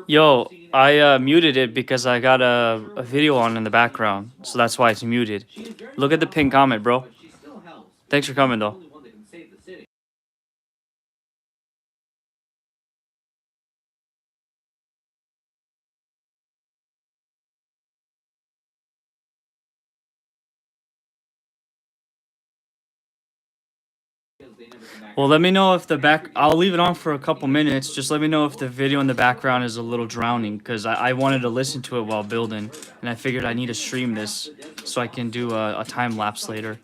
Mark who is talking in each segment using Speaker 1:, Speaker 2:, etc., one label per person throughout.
Speaker 1: Yo, I muted it because I got a video on in the background, so that's why it's muted. Look at the pinned comment, bro. Thanks for coming, though. Well, let me know if the back... I'll leave it on for a couple minutes. Just let me know if the video in the background is a little drowning, because I wanted to listen to it while building, and I figured I need to stream this so I can do a time lapse later.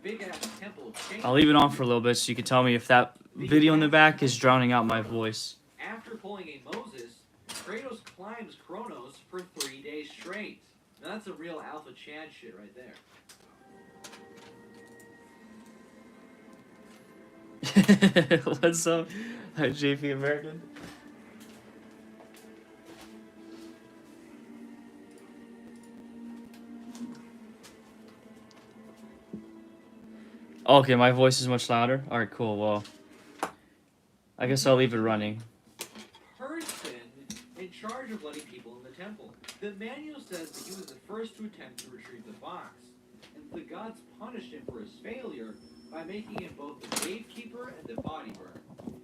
Speaker 1: I'll leave it on for a little bit so you can tell me if that video in the back is drowning out my voice.
Speaker 2: After pulling a Moses, Kratos climbs Kronos for 3 days straight. Now that's a real Alpha Chad shit right there.
Speaker 1: What's up, JP American? Okay, my voice is much louder. Alright, cool. Well, I guess I'll leave it running.
Speaker 2: Person in charge of letting people in the temple. The manual says that he was the first to attempt to retrieve the box, and the gods punished him for his failure by making him both the gatekeeper and the body burner.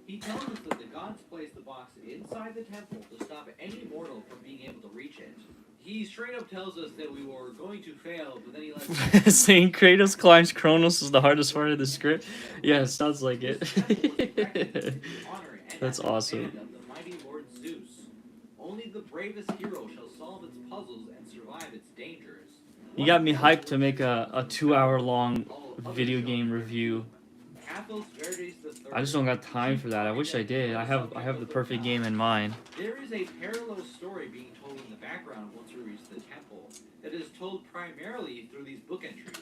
Speaker 2: He tells us that the gods placed the box inside the temple to stop any mortal from being able to reach it. He straight up tells us that we were going to fail, but then he lets
Speaker 1: saying Kratos climbs Kronos is the hardest part of the script. Yeah, it sounds like it. That's awesome.
Speaker 2: The mighty Lord Zeus. Only the bravest hero shall solve its puzzles and survive its dangers.
Speaker 1: You got me hyped to make a 2-hour-long video game review. I just don't got time for that. I wish I did. I have the perfect game in mind.
Speaker 2: There is a parallel story being told in the background once we reach the temple that is told primarily through these book entries.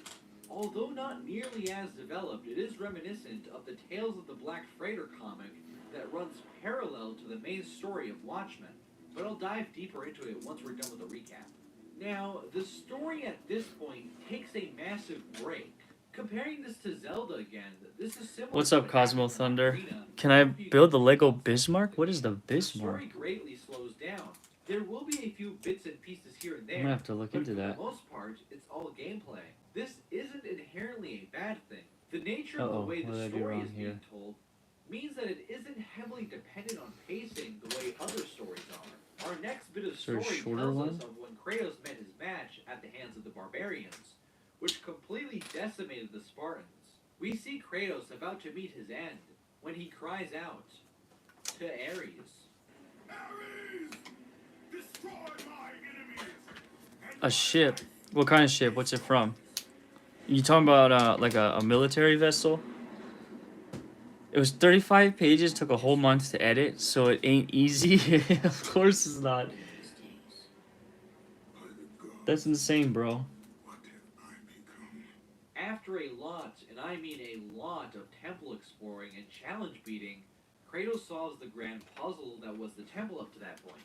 Speaker 2: Although not nearly as developed, it is reminiscent of the Tales of the Black Freighter comic that runs parallel to the main story of Watchmen. But I'll dive deeper into it once we're done with the recap. Now, the story at this point takes a massive break. Comparing this to Zelda again, this is similar.
Speaker 1: What's up, Cosmo Thunder? Can I build the Lego Bismarck? What is the Bismarck?
Speaker 2: The story greatly slows down. There will be a few bits and pieces here and there.
Speaker 1: I'm gonna have to look into that.
Speaker 2: For the most part, it's all gameplay. This isn't inherently a bad thing. The nature of the way the story is being told means that it isn't heavily dependent on pacing the way other stories are. Our next bit of story tells us of when Kratos met his match at the hands of the barbarians, which completely decimated the Spartans. We see Kratos about to meet his end when he cries out to Ares. Ares! Destroy my enemies!
Speaker 1: A ship? What kind of ship? What's it from? You talking about like a military vessel? It was 35 pages, took a whole month to edit, so it ain't easy. Of course it's not. That's insane, bro.
Speaker 2: After a lot, and I mean a lot, of temple exploring and challenge beating, Kratos solves the grand puzzle that was the temple up to that point.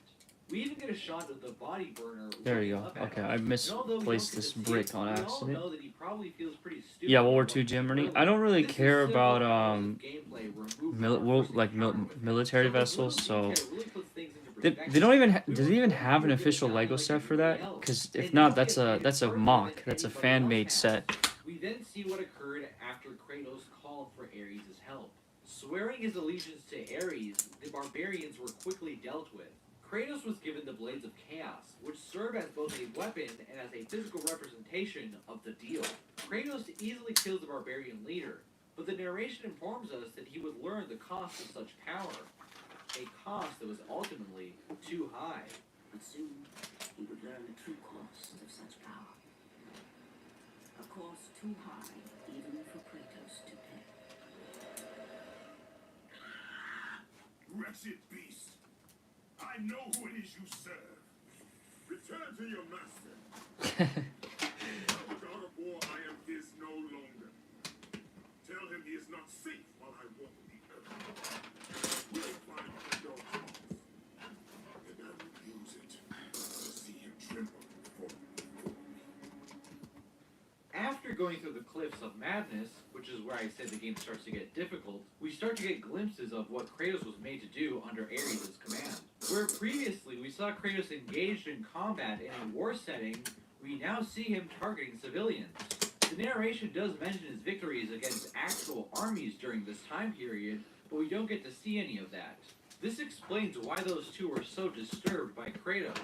Speaker 2: We even get a shot of the body burner.
Speaker 1: There you go. Okay, I misplaced this brick on accident.
Speaker 2: Yeah,
Speaker 1: World War II Germany. I don't really care about military vessels, so they don't even do they even have an official Lego set for that? Because if not, that's a mock. That's a fan-made set.
Speaker 2: We then see what occurred after Kratos called for Ares' help. Swearing his allegiance to Ares, the barbarians were quickly dealt with. Kratos was given the Blades of Chaos, which serve as both a weapon and as a physical representation of the deal. Kratos easily kills the barbarian leader, but the narration informs us that he would learn the cost of such power, a cost that was ultimately too high.
Speaker 3: But soon, he would learn the true cost of such power. A cost too high, even for Kratos to pay.
Speaker 4: Wretched beast! I know who it is you serve. Return to your master. Tell the god of war I am his no longer. Tell him he is not safe while I walk the earth. We'll find your cross, and I will use it to see him tremble before me.
Speaker 2: After going through the cliffs of madness, which is where I said the game starts to get difficult, we start to get glimpses of what Kratos was made to do under Ares' command. Where previously we saw Kratos engaged in combat in a war setting, we now see him targeting civilians. The narration does mention his victories against actual armies during this time period, but we don't get to see any of that. This explains why those two were so disturbed by Kratos.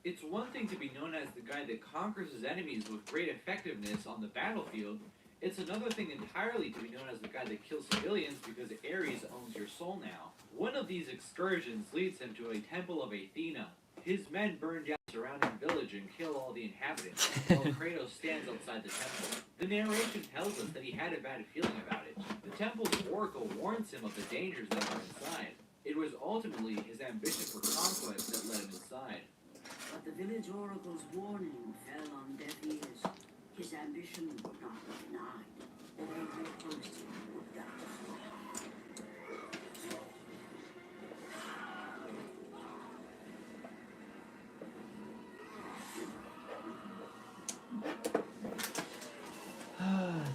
Speaker 2: It's one thing to be known as the guy that conquers his enemies with great effectiveness on the battlefield. It's another thing entirely to be known as the guy that kills civilians because Ares owns your soul now. One of these excursions leads him to a temple of Athena. His men burn down the surrounding village and kill all the inhabitants, while Kratos stands outside the temple. The narration tells us that he had a bad feeling about it. The temple's oracle warns him of the dangers that are inside. It was ultimately his ambition for conquest that led him inside.
Speaker 3: But the village oracle's warning fell on deaf ears. His ambition would not be denied. Every post would die.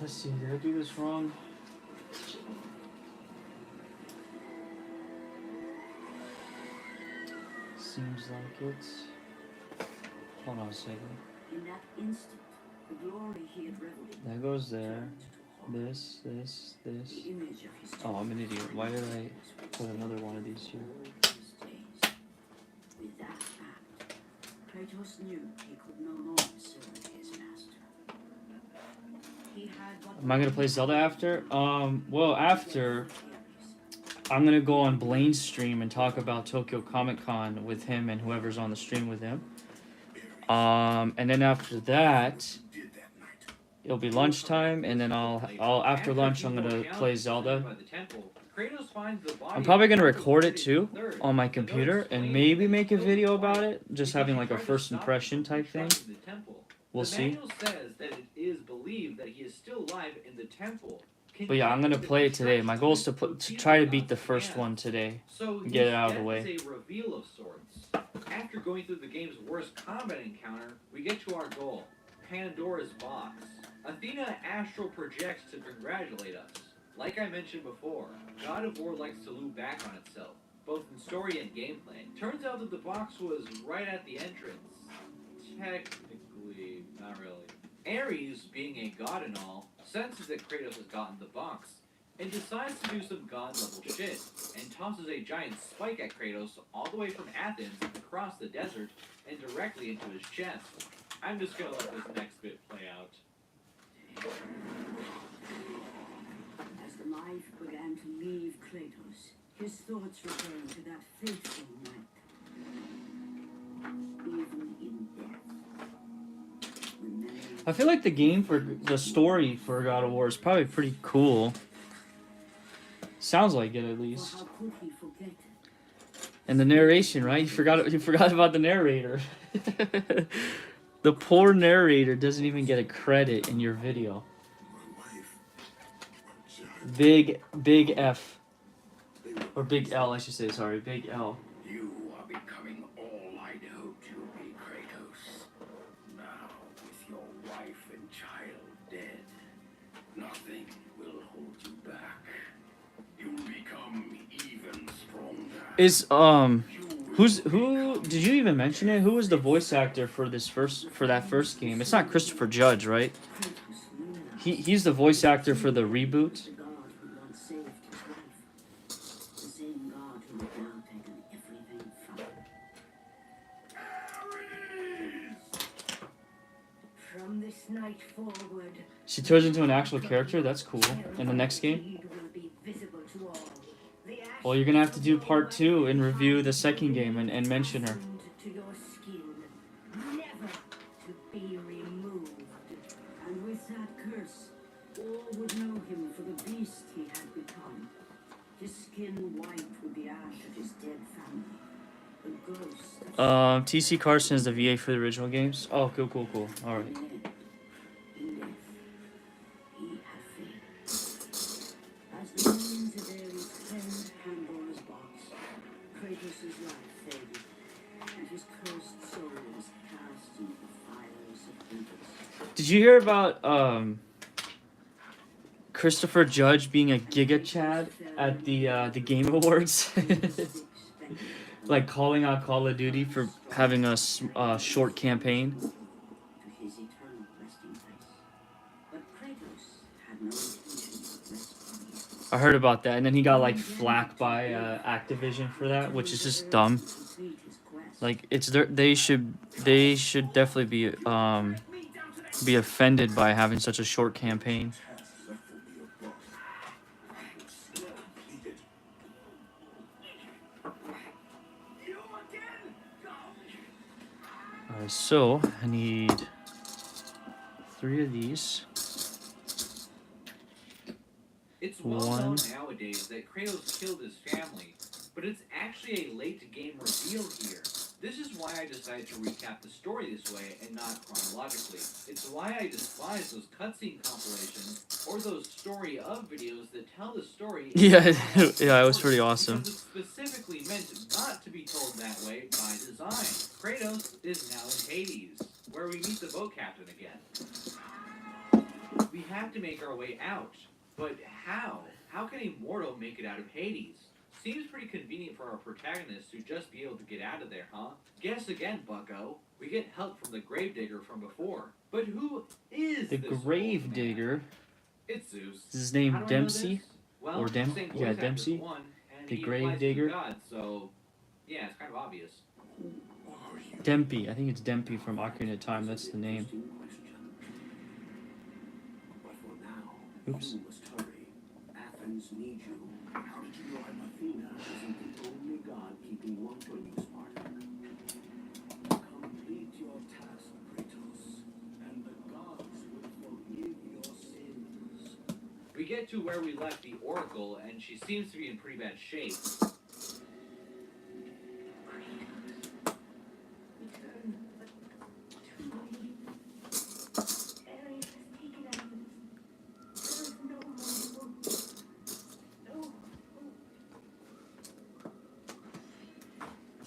Speaker 1: Let's see, did I do this wrong? Seems like it. Hold on a second.
Speaker 3: In that instant, the glory he had reveled in
Speaker 1: That goes there.
Speaker 3: turned to horror.
Speaker 1: This.
Speaker 3: The image of his
Speaker 1: Oh, I'm an idiot. Why did I put another one of these here?
Speaker 3: all his days. With that fact, Kratos knew he could no longer serve his master. He had what
Speaker 1: Am I gonna play Zelda after? Well, after I'm gonna go on Blaine's stream and talk about Tokyo Comic Con with him and whoever's on the stream with him. And then after that, it'll be lunchtime, and then I'll after lunch I'm gonna play Zelda. I'm probably gonna record it too on my computer and maybe make a video about it, just having like a first impression type thing. We'll see.
Speaker 2: The manual says that it is believed that he is still alive in the temple.
Speaker 1: But yeah, I'm gonna play it today. My goal is to try to beat the first one today.
Speaker 2: So
Speaker 1: Get it out of the
Speaker 2: his
Speaker 1: way.
Speaker 2: death is a reveal of sorts. After going through the game's worst combat encounter, we get to our goal, Pandora's box. Athena astral projects to congratulate us. Like I mentioned before, God of War likes to loop back on itself, both in story and gameplay. Turns out that the box was right at the entrance. Technically, not really. Ares, being a god and all, senses that Kratos has gotten the box, and decides to do some god-level shit, and tosses a giant spike at Kratos all the way from Athens across the desert and directly into his chest. I'm just gonna let this next bit play out.
Speaker 3: As the life began to leave Kratos, his thoughts returned to that fateful night. Even in death, when memories
Speaker 1: I feel like the story for God of War is probably pretty cool. Sounds like it at
Speaker 3: for
Speaker 1: least.
Speaker 3: how could he forget?
Speaker 1: And the narration, right? You forgot about the narrator. The poor narrator doesn't even get a credit in your video. Big F. Or big L, I should say, sorry. Big L.
Speaker 5: You are becoming all I'd hoped you'd be, Kratos. Now, with your wife and child dead, nothing will hold you back. You'll become even stronger.
Speaker 1: Is who did you even mention it? Who was the voice actor for that first game? It's not Christopher Judge, right?
Speaker 3: Kratos realized
Speaker 1: He's the voice actor for the reboot.
Speaker 3: the God who once saved his life, the same God who had now taken everything from him. From this night forward,
Speaker 1: She turns into an actual character. That's cool. In the next game.
Speaker 3: deed will be visible to all. The
Speaker 1: Well, you're gonna have to do part 2 and review the second game and mention her.
Speaker 3: fastened to your skin, never to be removed. And with that curse, all would know him for the beast he had become. His skin white with the ash of his dead family. The ghost of
Speaker 1: TC Carson is the VA for the original games. Oh, cool. All right.
Speaker 3: in death, he had failed. As the means of Ares cleansed Pandora's box, Kratos' life faded, and his cursed soul was cast into the fires of Hades.
Speaker 1: Did you hear about Christopher Judge being a Giga Chad at the Game Awards? like calling out Call of Duty for having a short campaign.
Speaker 3: To his eternal resting place. But Kratos had no intention of resting.
Speaker 1: I heard about that, and then he got like flack by Activision for that, which is just dumb. Like they should definitely be offended by having such a short campaign. Alright, so I need 3 of these.
Speaker 2: It's well known nowadays that Kratos killed his family, but it's actually a late-game reveal here. This is why I decided to recap the story this way and not chronologically. It's why I despise those cutscene compilations or those story of videos that tell the story.
Speaker 1: Yeah, yeah, it was pretty awesome.
Speaker 2: Because it's specifically meant not to be told that way by design. Kratos is now in Hades, where we meet the boat captain again. We have to make our way out. But how? How can a mortal make it out of Hades? Seems pretty convenient for our protagonist to just be able to get out of there, huh? Guess again, bucko. We get help from the gravedigger from before. But who is
Speaker 1: the
Speaker 2: this
Speaker 1: gravedigger?
Speaker 2: It's Zeus.
Speaker 1: Is his name
Speaker 2: How do I know
Speaker 1: Dempsey?
Speaker 2: this? Well,
Speaker 1: Or
Speaker 2: same voice
Speaker 1: yeah,
Speaker 2: actor
Speaker 1: Dempsey.
Speaker 2: for one, and
Speaker 1: The
Speaker 2: he applies to
Speaker 1: gravedigger.
Speaker 2: God, so yeah, it's kind of obvious.
Speaker 1: Dempy. I think it's Dempy from Ocarina of Time. That's the name.
Speaker 5: But for now,
Speaker 1: Oops.
Speaker 5: you must hurry. Athens needs you. How did you know Athena isn't the only god keeping watch on you, Spartan? Complete your task, Kratos, and the gods will forgive your sins.
Speaker 2: We get to where we left the Oracle, and she seems to be in pretty bad shape.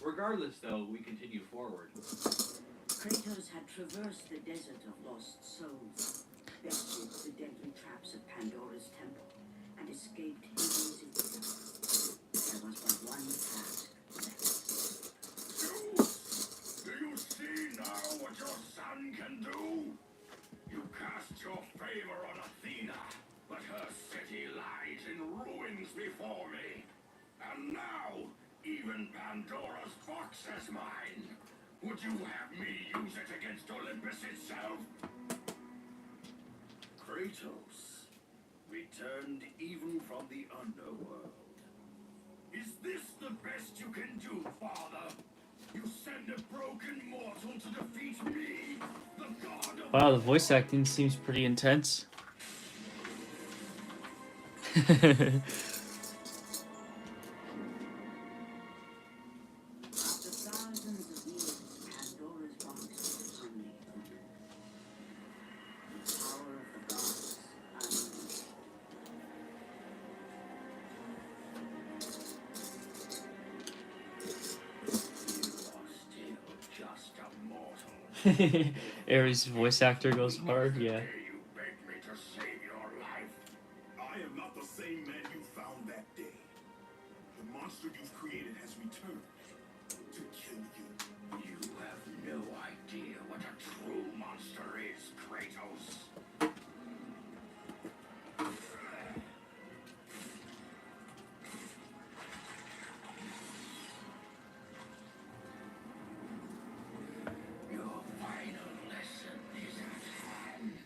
Speaker 2: Regardless, though, we continue forward.
Speaker 3: Kratos had traversed the desert of lost souls, bested the deadly traps of Pandora's temple, and escaped Hades itself. There was but one task left.
Speaker 5: Zeus, do you see now what your son can do? You cast your favor on Athena, but her city lies in ruins before me. And now, even Pandora's box is mine. Would you have me use it against Olympus itself? Kratos, returned even from the underworld. Is this the best you can do, Father? You send a broken mortal to defeat me, the god of...
Speaker 1: Wow, the voice acting seems pretty intense.
Speaker 3: After thousands of years, Pandora's box was finally opened. The power of the gods unleashed.
Speaker 5: You are still just a mortal.
Speaker 1: Ares' voice actor goes hard, yeah.
Speaker 5: You begged me to save your life.
Speaker 4: I am not the same man you found that day. The monster you've created has returned to kill you.
Speaker 5: You have no idea what a true monster is, Kratos. Your final lesson is at hand.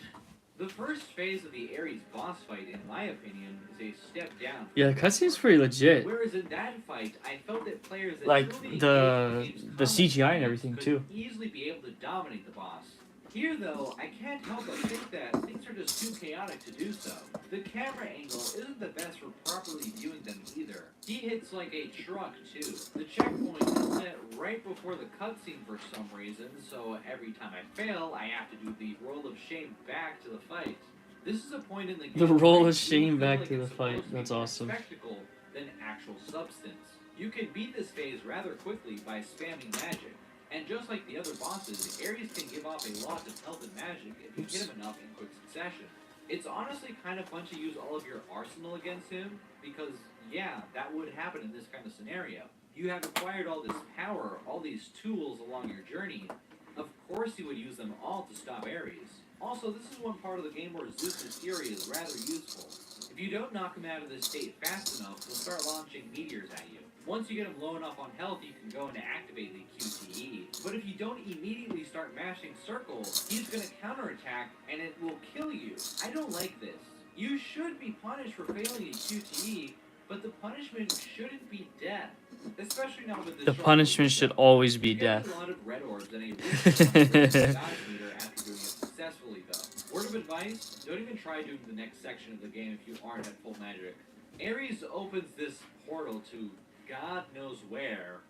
Speaker 2: The first phase of the Ares boss fight, in my opinion, is a step down.
Speaker 1: Yeah, the cutscene's pretty legit.
Speaker 2: Whereas in that fight, I felt that players that
Speaker 1: Like,
Speaker 2: truly
Speaker 1: the
Speaker 2: engaged in game's
Speaker 1: CGI and
Speaker 2: combat
Speaker 1: everything,
Speaker 2: could
Speaker 1: too.
Speaker 2: easily be able to dominate the boss. Here, though, I can't help but think that things are just too chaotic to do so. The camera angle isn't the best for properly viewing them either. He hits like a truck, too. The checkpoint is set right before the cutscene for some reason, so every time I fail, I have to do the roll of shame back to the fight. This is a point in the game
Speaker 1: The roll
Speaker 2: where
Speaker 1: of
Speaker 2: I do
Speaker 1: shame
Speaker 2: feel
Speaker 1: back
Speaker 2: like
Speaker 1: to the
Speaker 2: it's supposed
Speaker 1: fight.
Speaker 2: to be
Speaker 1: That's
Speaker 2: more
Speaker 1: awesome.
Speaker 2: spectacle than actual substance. You can beat this phase rather quickly by spamming magic. And just like the other bosses, Ares can give off a lot of health and magic if you hit him enough in quick succession. It's honestly kind of fun to use all of your arsenal against him, because, yeah, that would happen in this kind of scenario. You have acquired all this power, all these tools along your journey. Of course you would use them all to stop Ares. Also, this is one part of the game where Zeus's fury is rather useful. If you don't knock him out of this state fast enough, he'll start launching meteors at you. Once you get him low enough on health, you can go and activate the QTE. But if you don't immediately start mashing circle, he's going to counterattack and it will kill you. I don't like this. You should be punished for failing a QTE, but the punishment shouldn't be death. Especially not with
Speaker 1: The punishment should always be death.
Speaker 2: A lot of red orbs and a meter after doing it successfully, though. Word of advice, don't even try doing the next section of the game if you aren't at full magic. Ares opens this portal to God knows where,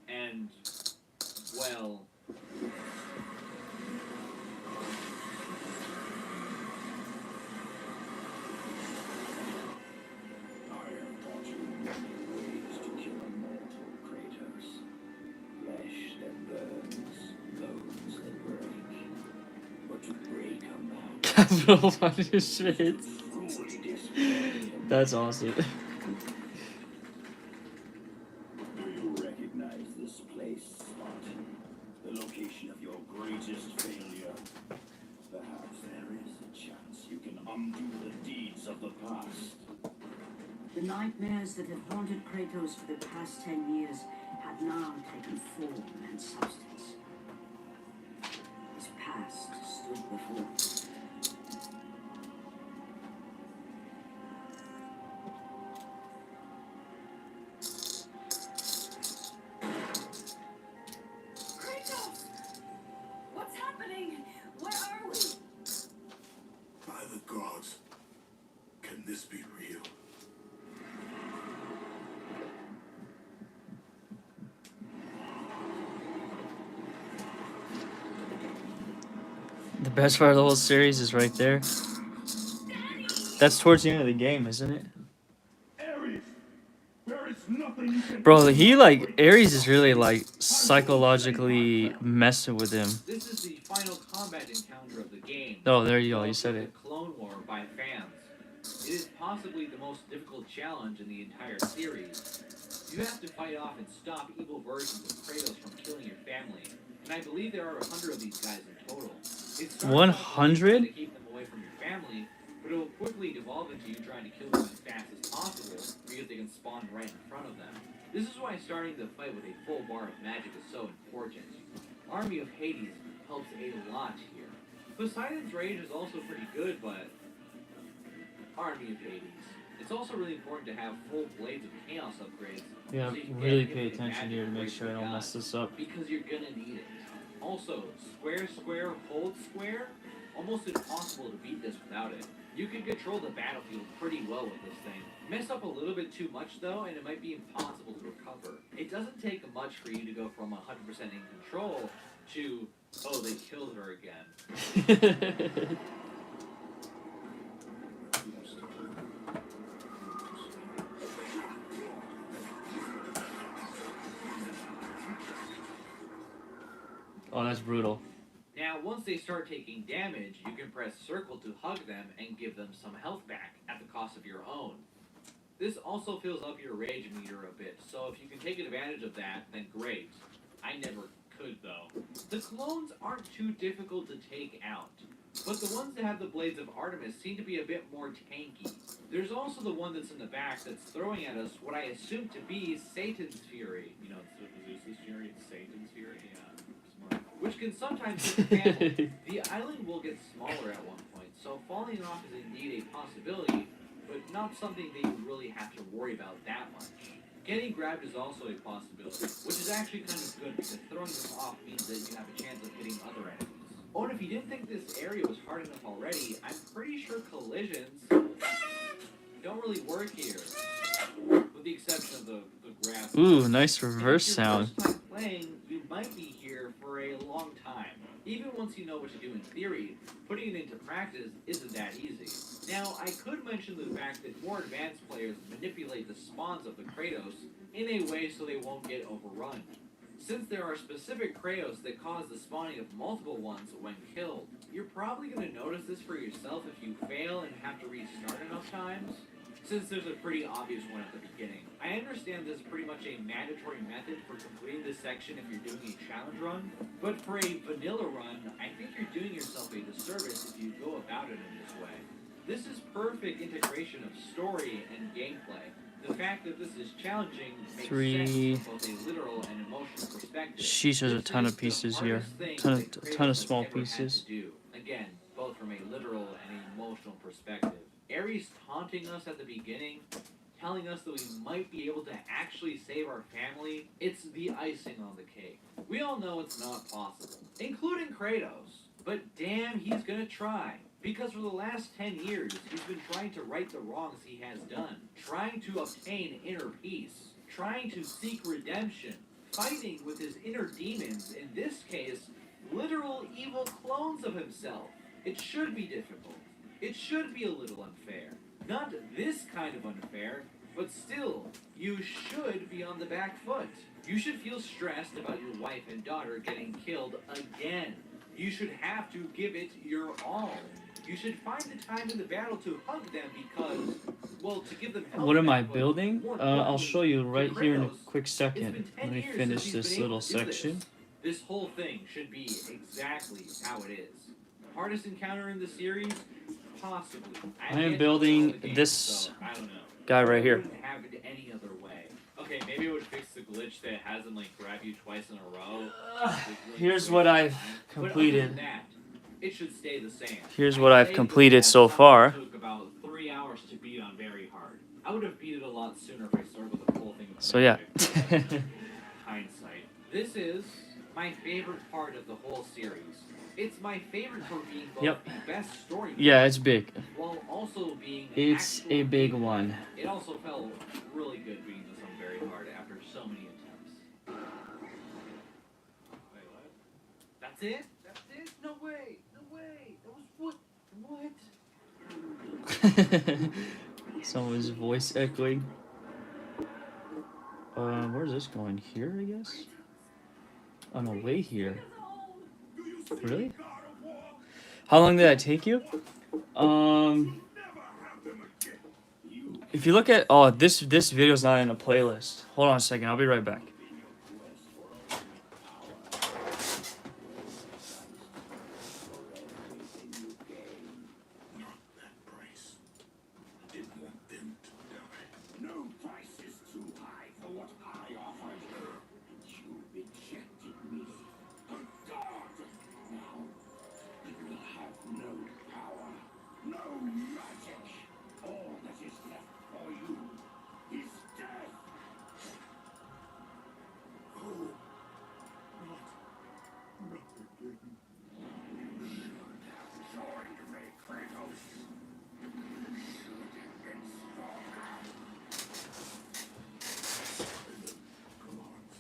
Speaker 2: and, well...
Speaker 1: Capital punishment. That's awesome.
Speaker 5: Do you recognize this place, Spartan? The location of your greatest failure? Perhaps there is a chance you can undo the deeds of the past.
Speaker 3: The nightmares that have haunted Kratos for the past 10 years had now taken form and substance. His past stood before him.
Speaker 1: The best part of the whole series is right there. That's towards the end of the game, isn't it?
Speaker 4: Ares, there is nothing you can
Speaker 1: Bro, he like Ares is really like psychologically messing with him.
Speaker 2: This is the final combat encounter of the game.
Speaker 1: Oh, there you go. You said it.
Speaker 2: The Clone War by fans. It is possibly the most difficult challenge in the entire series. You have to fight off and stop evil versions of Kratos from killing your family. And I believe there are 100 of these guys in total.
Speaker 1: 100?
Speaker 2: To keep them away from your family, but it will quickly devolve into you trying to kill them as fast as possible because they can spawn right in front of them. This is why starting the fight with a full bar of magic is so important. Army of Hades helps a lot here. Poseidon's Rage is also pretty good, but Army of Hades. It's also really important to have full Blades of Chaos upgrades.
Speaker 1: Yeah,
Speaker 2: so you can
Speaker 1: really
Speaker 2: get
Speaker 1: pay
Speaker 2: infinite
Speaker 1: attention
Speaker 2: magic
Speaker 1: here to make
Speaker 2: breaks
Speaker 1: sure I
Speaker 2: your
Speaker 1: don't
Speaker 2: gods,
Speaker 1: mess this up.
Speaker 2: because you're gonna need it. Also, square, square, hold square, almost impossible to beat this without it. You can control the battlefield pretty well with this thing. Mess up a little bit too much though, and it might be impossible to recover. It doesn't take much for you to go from 100% in control to, oh, they killed her again.
Speaker 1: Oh, that's brutal.
Speaker 2: Now, once they start taking damage, you can press circle to hug them and give them some health back at the cost of your own. This also fills up your rage meter a bit, so if you can take advantage of that, then great. I never could, though. The clones aren't too difficult to take out, but the ones that have the Blades of Artemis seem to be a bit more tanky. There's also the one that's in the back that's throwing at us what I assume to be Satan's Fury. You know, it's Zeus's Fury, it's Satan's Fury, yeah. Which can sometimes hit the family. The island will get smaller at one point, so falling off is indeed a possibility, but not something that you really have to worry about that much. Getting grabbed is also a possibility, which is actually kind of good because throwing them off means that you have a chance of hitting other enemies. Oh, and if you didn't think this area was hard enough already, I'm pretty sure collisions don't really work here, with the exception of the grab.
Speaker 1: Ooh, nice reverse sound.
Speaker 2: First time playing, you might be here for a long time. Even once you know what to do in theory, putting it into practice isn't that easy. Now, I could mention the fact that more advanced players manipulate the spawns of the Kratos in a way so they won't get overrun. Since there are specific Kratos that cause the spawning of multiple ones when killed, you're probably going to notice this for yourself if you fail and have to restart enough times. Since there's a pretty obvious one at the beginning, I understand this is pretty much a mandatory method for completing this section if you're doing a challenge run, but for a vanilla run, I think you're doing yourself a disservice if you go about it in this way. This is perfect integration of story and gameplay. The fact that this is challenging makes sense from both a literal and emotional perspective.
Speaker 1: Sheesh, there's a ton of pieces here. A ton of small pieces.
Speaker 2: Again, both from a literal and emotional perspective. Ares taunting us at the beginning, telling us that we might be able to actually save our family, it's the icing on the cake. We all know it's not possible, including Kratos. But damn, he's gonna try. Because for the last 10 years, he's been trying to right the wrongs he has done, trying to obtain inner peace, trying to seek redemption, fighting with his inner demons, in this case, literal evil clones of himself. It should be difficult. It should be a little unfair. Not this kind of unfair, but still, you should be on the back foot. You should feel stressed about your wife and daughter getting killed again. You should have to give it your all. You should find the time in the battle to hug them because, well, to give them help.
Speaker 1: What am I building? I'll show you right here in a quick second. Let me finish this little section.
Speaker 2: This whole thing should be exactly how it is. Hardest encounter in the series? Possibly.
Speaker 1: I am building this guy right here.
Speaker 2: Wouldn't have it any other way. Okay, maybe it would fix the glitch that has him like grab you twice in a row.
Speaker 1: Here's what I've completed.
Speaker 2: It should stay the same.
Speaker 1: Here's what I've completed so far.
Speaker 2: It took about 3 hours to beat on very hard. I would have beat it a lot sooner if I started with the whole thing.
Speaker 1: So yeah.
Speaker 2: Hindsight. This is my favorite part of the whole series. It's my favorite for being both the best story.
Speaker 1: Yeah, it's big.
Speaker 2: While also being
Speaker 1: It's a big one.
Speaker 2: It also felt really good beating this one very hard after so many attempts. Wait, what? That's it? That's it? No way! No way! That was what?
Speaker 1: Someone's voice echoing. Where's this going? Here, I guess? Oh no, way here. Really? How long did that take you? If you look at this video's not in a playlist. Hold on a second, I'll be right back.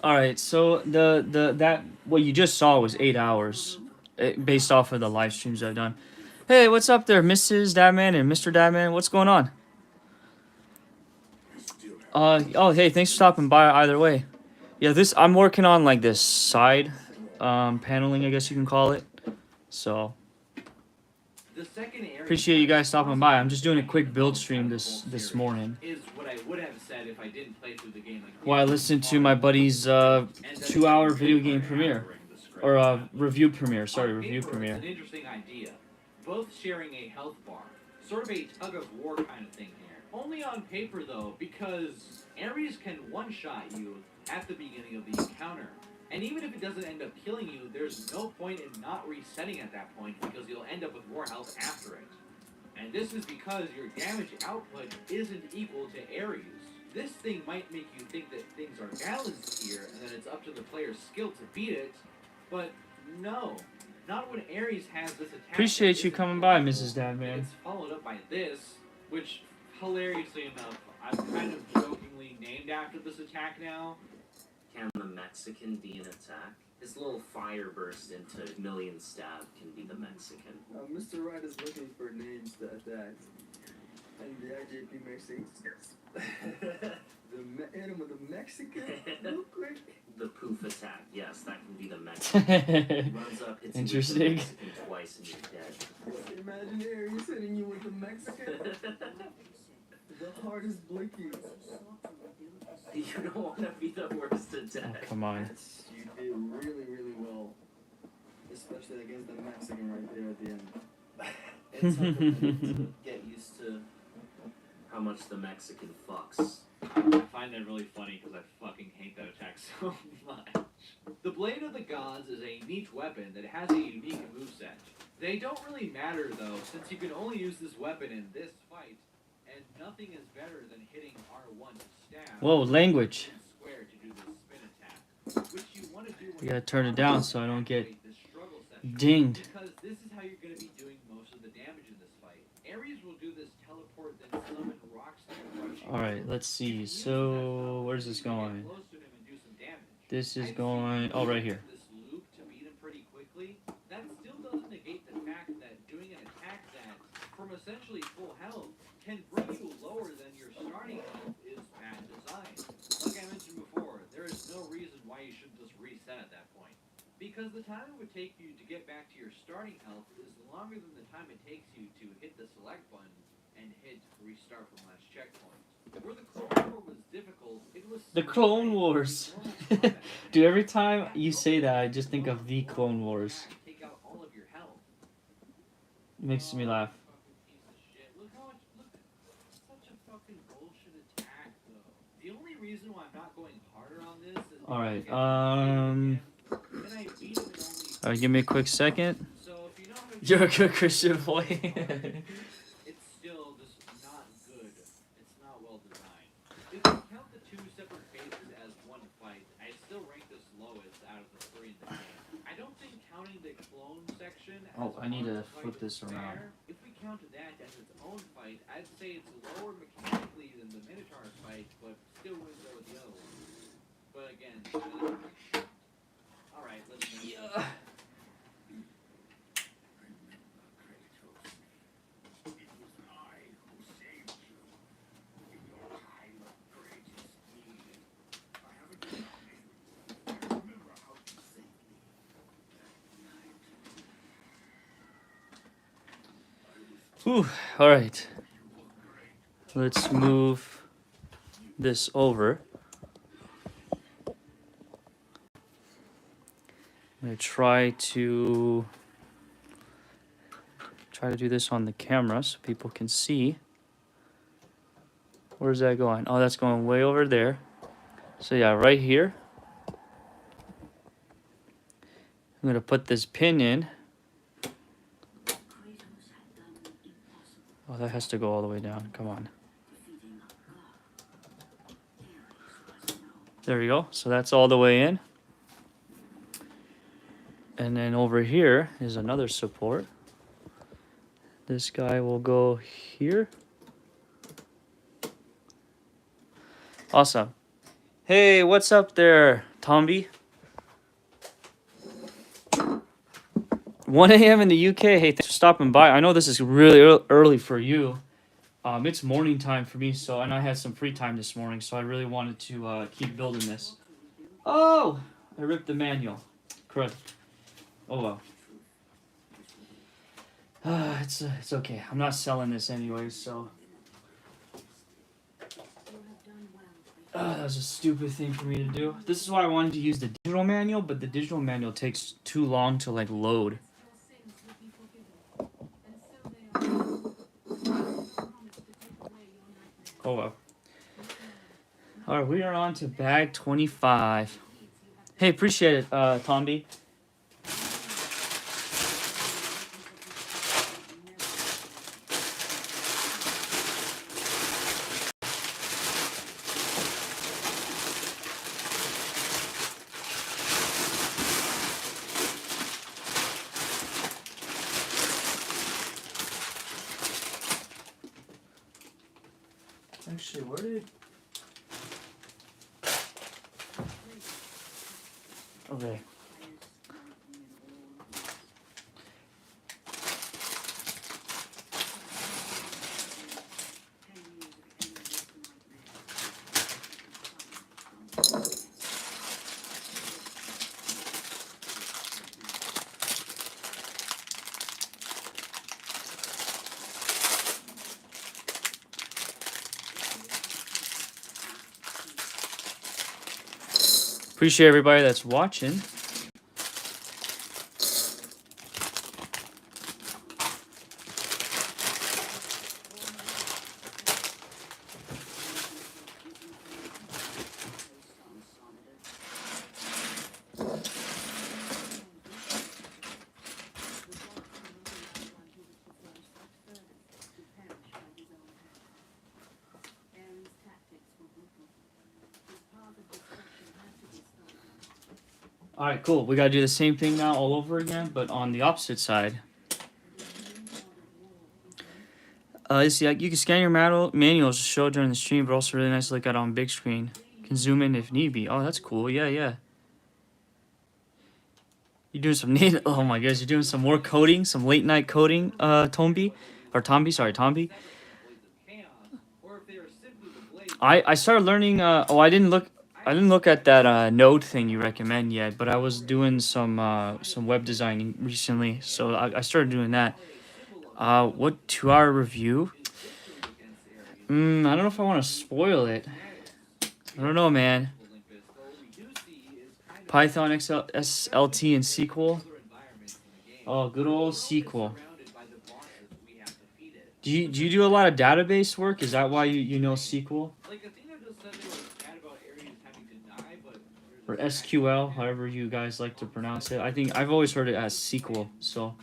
Speaker 1: Alright, so that what you just saw was 8 hours, based off of the live streams I've done. Hey, what's up there, Mrs. Dadman and Mr. Dadman? What's going on? Oh, hey, thanks for stopping by either way. Yeah, I'm working on like this side paneling, I guess you can call it. So appreciate you guys stopping by. I'm just doing a quick build stream this morning.
Speaker 2: Is what I would have said if I didn't play through the game like
Speaker 1: while I listened to my buddy's 2-hour video game premiere. Or review premiere, sorry, review premiere.
Speaker 2: It's an interesting idea. Both sharing a health bar. Sort of a tug of war kind of thing here. Only on paper though, because Ares can one-shot you at the beginning of the encounter. And even if it doesn't end up killing you, there's no point in not resetting at that point because you'll end up with more health after it. And this is because your damage output isn't equal to Ares. This thing might make you think that things are balanced here and that it's up to the player's skill to beat it, but no. Not when Ares has this attack.
Speaker 1: Appreciate you coming by, Mrs. Dadman.
Speaker 2: It's followed up by this, which, hilariously enough, I've kind of jokingly named after this attack now.
Speaker 6: Can the Mexican be an attack? His little fire burst into million stab can be the Mexican.
Speaker 7: Mr. Wright is looking for names to attack. And the IJP Mexican. the Mexican? Real quick.
Speaker 6: The poof attack, yes, that can be the Mexican. Runs up, hits
Speaker 1: interesting.
Speaker 6: You with the Mexican twice and you're dead.
Speaker 7: Imagine Ares hitting you with the Mexican. The car just blinking.
Speaker 6: You don't want to be the worst
Speaker 1: Oh,
Speaker 6: attack.
Speaker 1: come on.
Speaker 7: That's, you did really, really well. Especially against the Mexican right there at the end.
Speaker 6: It took a minute to get used to how much the Mexican fucks.
Speaker 2: I find that really funny because I fucking hate that attack so much. The Blade of the Gods is a neat weapon that has a unique moveset. They don't really matter though, since you can only use this weapon in this fight, and nothing is better than hitting R1 to stab.
Speaker 1: Whoa, language.
Speaker 2: And square to do this spin attack, which you want to do when
Speaker 1: You gotta turn it down so I don't get
Speaker 2: this struggle session,
Speaker 1: dinged.
Speaker 2: because this is how you're going to be doing most of the damage in this fight. Ares will do this teleport then summon rocks that rush you.
Speaker 1: Alright, let's see. So, where's this going?
Speaker 2: Close to him and do some damage.
Speaker 1: This is going... Oh, right here.
Speaker 2: This loop to beat him pretty quickly. That still doesn't negate the fact that doing an attack that, from essentially full health, can bring you lower than your starting health is bad design. Like I mentioned before, there is no reason why you should just reset at that point. Because the time it would take you to get back to your starting health is longer than the time it takes you to hit the select button and hit restart from last checkpoint. Where the Clone War was difficult, it was...
Speaker 1: The Clone Wars. Dude, every time you say that, I just think of the Clone Wars.
Speaker 2: Take out all of your health.
Speaker 1: It makes me laugh.
Speaker 2: Piece of shit. Look how much... Look, such a fucking bullshit attack, though. The only reason why I'm not going harder on this is...
Speaker 1: Alright,
Speaker 2: then I beat him in only...
Speaker 1: Alright, give me a quick second.
Speaker 2: So if you know how to...
Speaker 1: You're a good Christian boy.
Speaker 2: It's still just not good. It's not well designed. If you count the two separate phases as one fight, I still rank this lowest out of the three in the game. I don't think counting the clone section as
Speaker 1: Oh, I need to
Speaker 2: one fight
Speaker 1: flip this
Speaker 2: is
Speaker 1: around.
Speaker 2: fair. If we counted that as its own fight, I'd say it's lower mechanically than the Minotaur fight, but still wins over the other one. But again, alright, let's finish this.
Speaker 5: Remember, Kratos. It was I who saved you in your time of greatest need.
Speaker 4: I haven't forgotten. I remember how you saved me.
Speaker 1: Whew, alright. Let's move this over. I'm gonna try to do this on the camera so people can see. Where's that going? Oh, that's going way over there. So yeah, right here. I'm gonna put this pin in. Oh, that has to go all the way down. Come on. There we go. So that's all the way in. And then over here is another support. This guy will go here. Awesome. Hey, what's up there, Tomby? 1 a.m. in the UK. Hey, thanks for stopping by. I know this is really early for you. It's morning time for me, and I had some free time this morning, so I really wanted to keep building this. Oh, I ripped the manual. Crud. Oh well. It's okay. I'm not selling this anyway, so. That was a stupid thing for me to do. This is why I wanted to use the digital manual, but the digital manual takes too long to like load. Oh well. Alright, we are on to bag 25. Hey, appreciate it, Tomby. Actually, where did... Okay. Appreciate everybody that's watching. Alright, cool. We gotta do the same thing now all over again, but on the opposite side. See, you can scan your manuals to show during the stream, but also really nice to look at on big screen. Can zoom in if need be. Oh, that's cool. Yeah, yeah. You're doing some neat. Oh my gosh, you're doing some more coding, some late night coding, Tombi, or Tombi. Sorry, Tombi. I started learning. I didn't look at that node thing you recommend yet, but I was doing some web designing recently, so I started doing that. What 2-hour review? I don't know if I want to spoil it. I don't know, man. Python, SLT, and SQL. Oh, good old SQL. Do you do a lot of database work? Is that why you know SQL? Or SQL, however you guys like to pronounce it. I think I've always heard it as SQL. So,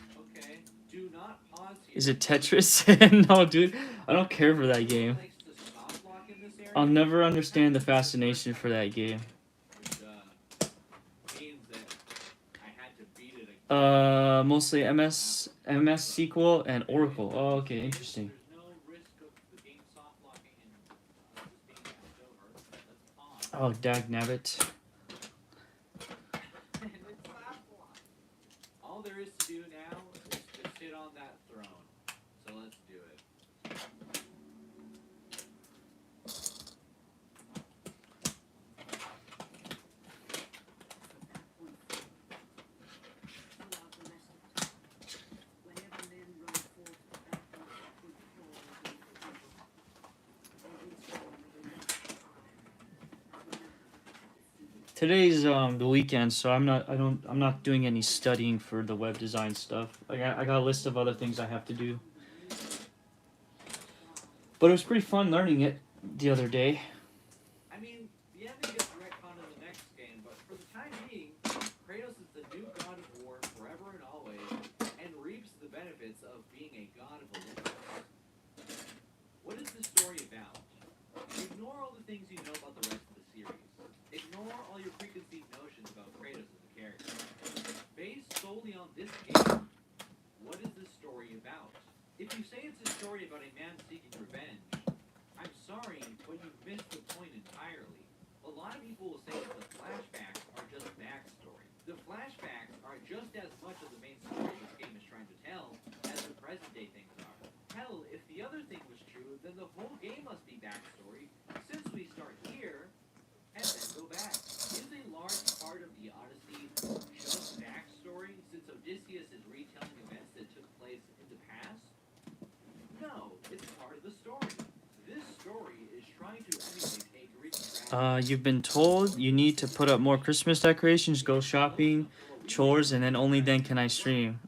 Speaker 1: is it Tetris? No, dude, I don't care for that game. I'll never understand the fascination for that game. Mostly MS SQL and Oracle. Oh, okay, interesting. Oh, dagnabbit.
Speaker 2: All there is to do now is to sit on that throne. So let's do it.
Speaker 1: Today's the weekend, so I'm not doing any studying for the web design stuff. I got a list of other things I have to do. But it was pretty fun learning it the other day.
Speaker 2: I mean, the ending gets retconned in the next game, but for the time being, Kratos is the new god of war forever and always, and reaps the benefits of being a god of Olympus. What is this story about? Ignore all the things you know about the rest of the series. Ignore all your preconceived notions about Kratos as a character. Based solely on this game, what is this story about? If you say it's a story about a man seeking revenge, I'm sorry, but you've missed the point entirely. A lot of people will say that the flashbacks are just backstory. The flashbacks are just as much of the main story this game is trying to tell as the present day things are. Hell, if the other thing was true, then the whole game must be backstory, since we start here and then go back. Is a large part of the Odyssey just backstory, since Odysseus is retelling events that took place in the past? No, it's part of the story. This story is trying to emulate a Greek tragedy.
Speaker 1: You've been told you need to put up more Christmas decorations, go shopping, chores, and then only then can I stream.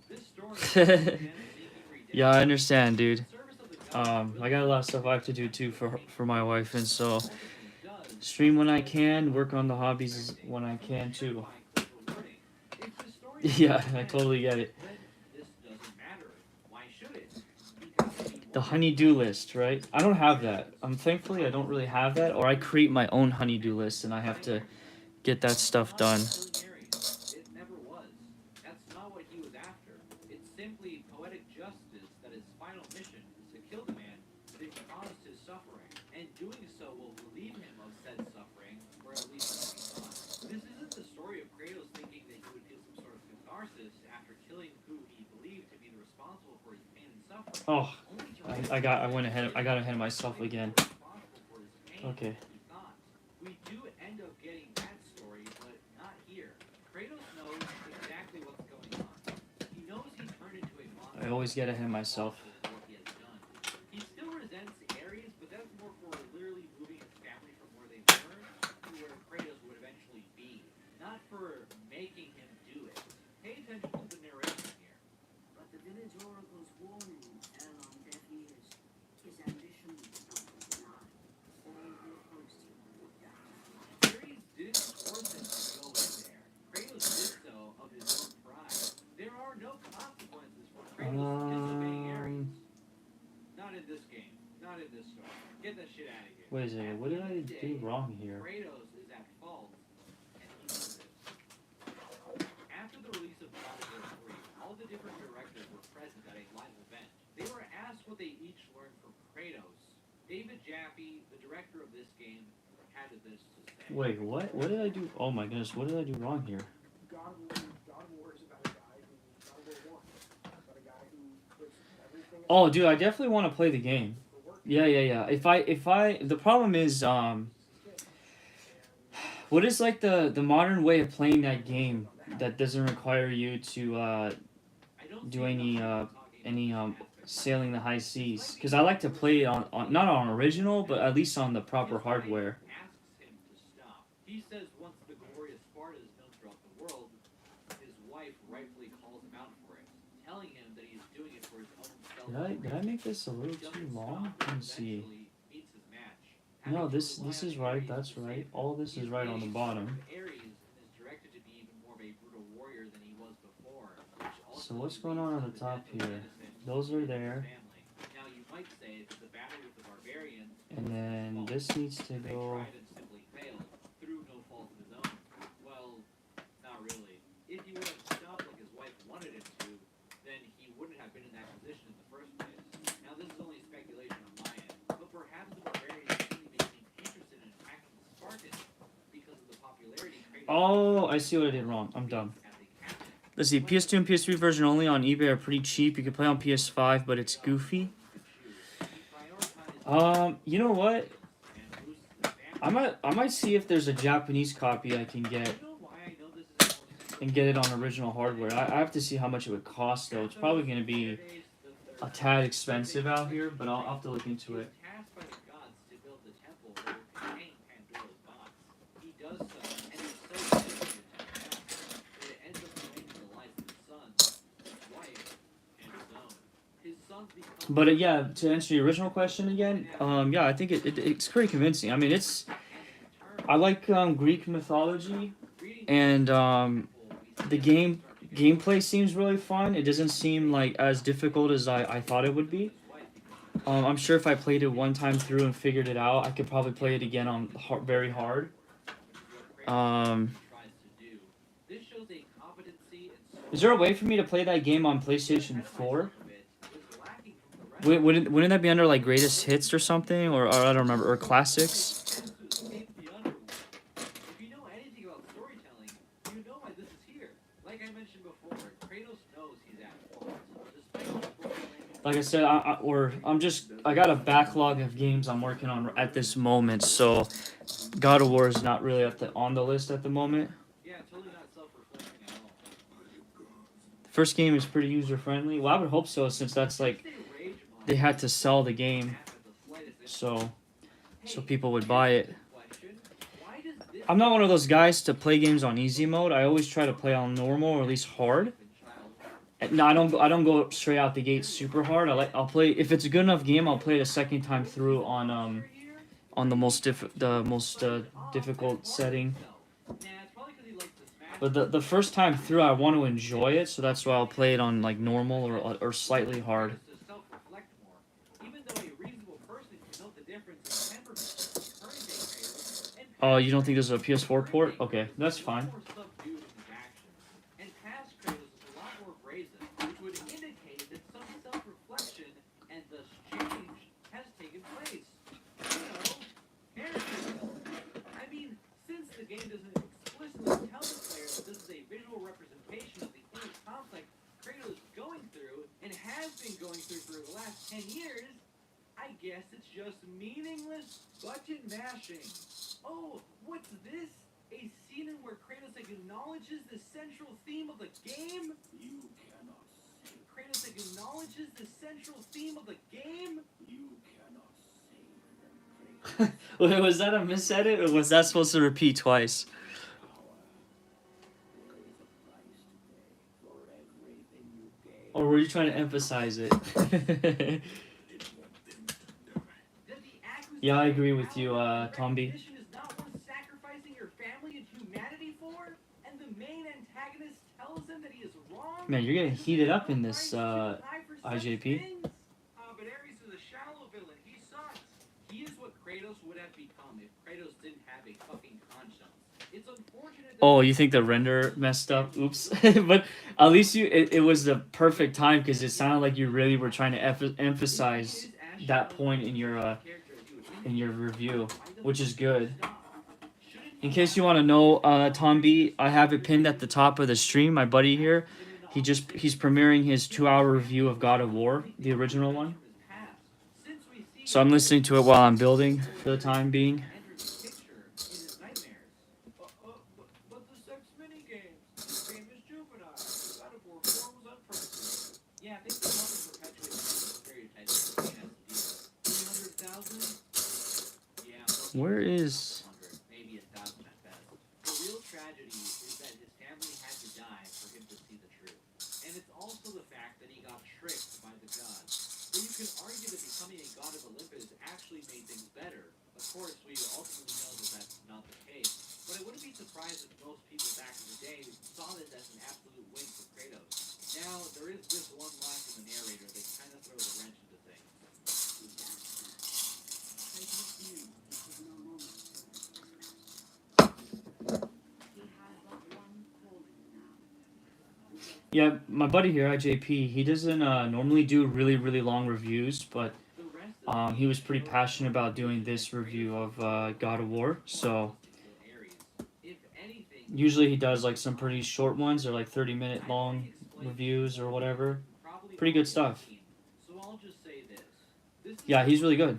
Speaker 1: Yeah, I understand, dude. I got a lot of stuff I have to do too for my wife, and so stream when I can, work on the hobbies when I can too. Yeah, I totally get it. The honey-do list, right? I don't have that. Thankfully, I don't really have that, or I create my own honey-do list, and I have to get that stuff done.
Speaker 2: It never was. That's not what he was after. It's simply poetic justice that his final mission is to kill the man that he caused his suffering, and doing so will relieve him of said suffering, or at least that's what he thought. This isn't the story of Kratos thinking that he would feel some sort of catharsis after killing who he believed to be the responsible for his pain and suffering.
Speaker 1: Oh, I got ahead of myself again. Okay.
Speaker 2: We do end up getting that story, but not here. Kratos knows exactly what's going on. He knows he turned into a monster.
Speaker 1: I always get ahead of myself.
Speaker 2: He still resents Ares, but that's more for literally moving his family from where they were to where Kratos would eventually be. shit out of here.
Speaker 1: Wait a second, what did I do wrong here?
Speaker 2: Kratos is at fault, and he knows it. After the release of God of War 3, all the different directors were present at a live event. They were asked what they each learned from Kratos. David Jaffe, the director of this game, had this to say.
Speaker 1: Wait, what? What did I do? Oh my goodness, what did I do wrong here?
Speaker 8: God of War is about a guy who, God of War 1, about a guy who puts everything.
Speaker 1: Oh, dude, I definitely want to play the game. Yeah. If I, the problem is, what is like the modern way of playing that game that doesn't require you to do any sailing the high seas? Because I like to play it on not on original, but at least on the proper hardware.
Speaker 2: Asks him to stop. He says once the glorious Sparta is known throughout the world, his wife rightfully calls him out for it, telling him that he's doing it for his own self.
Speaker 1: Did I make this a little too long? Let's see. No, this is right. That's right. All this is right on the bottom. So what's going on the top here? Those are there. And then this needs to go.
Speaker 2: Not really. If he would have stopped like his wife wanted him to, then he wouldn't have been in that position in the first place. Now this is only speculation on my end, but perhaps the barbarians really became interested in attacking the Spartans because of the popularity created.
Speaker 1: Oh, I see what I did wrong. I'm done. Let's see. PS2 and PS3 version only on eBay are pretty cheap. You can play on PS5, but it's goofy. You know what? I might see if there's a Japanese copy I can get and get it on original hardware. I have to see how much it would cost though. It's probably going to be a tad expensive out here, but I'll have to look into it. But yeah, to answer your original question again, yeah, I think it's pretty convincing. I mean, I like Greek mythology, and the gameplay seems really fun. It doesn't seem like as difficult as I thought it would be. I'm sure if I played it one time through and figured it out, I could probably play it again on very hard. Is there a way for me to play that game on PlayStation 4? Wouldn't that be under like greatest hits or something, or I don't remember, or classics? Like I said, I got a backlog of games I'm working on at this moment, so God of War is not really on the list at the moment. The first game is pretty user friendly. Well, I would hope so, since that's like they had to sell the game, so people would buy it. I'm not one of those guys to play games on easy mode. I always try to play on normal or at least hard. No, I don't go straight out the gate super hard. I'll play if it's a good enough game. I'll play it a second time through on the most difficult setting. But the first time through, I want to enjoy it, so that's why I'll play it on like normal or slightly hard. Oh, you don't think there's a PS4 port? Okay, that's fine.
Speaker 2: Going through for the last 10 years, I guess it's just meaningless button mashing. Oh, what's this? A scene in where Kratos acknowledges the central theme of the game?
Speaker 5: You cannot save.
Speaker 2: Kratos acknowledges the central theme of the game?
Speaker 5: You cannot save them.
Speaker 1: Was that a misedit, or was that supposed to repeat twice? Or were you trying to emphasize it? Yeah, I agree with you, Tomby. Man, you're getting heated up in this, IJP.
Speaker 2: But Ares is a shallow villain. He sucks. He is what Kratos Kratos would have become if Kratos didn't have a fucking conscience. It's unfortunate that
Speaker 1: Oh, you think the render messed up? Oops. But at least it was the perfect time because it sounded like you really were trying to emphasize that point in your review, which is good. In case you want to know, Tom B, I have it pinned at the top of the stream. My buddy here, he's premiering his 2-hour review of God of War, the original one. So I'm listening to it while I'm building for the time being.
Speaker 2: But the sex mini games, famous juvenile, God of War 4 was unprecedented. Yeah, they can help perpetuate stereotypes. 300,000? Yeah.
Speaker 1: Where is...
Speaker 2: Maybe 1,000 at best. The real tragedy is that his family had to die for him to see the truth. And it's also the fact that he got tricked by the gods. But you can argue that becoming a god of Olympus actually made things better. Of course, we ultimately know that that's not the case. But I wouldn't be surprised if most people back in the day saw this as an absolute win for Kratos. Now, there is this one line from the narrator that kind of throws a wrench into things.
Speaker 1: Yeah, my buddy here, IJP, he doesn't normally do really, really long reviews, but he was pretty passionate about doing this review of God of War, so usually he does like some pretty short ones or like 30-minute long reviews or whatever. Pretty good stuff. Yeah, he's really good.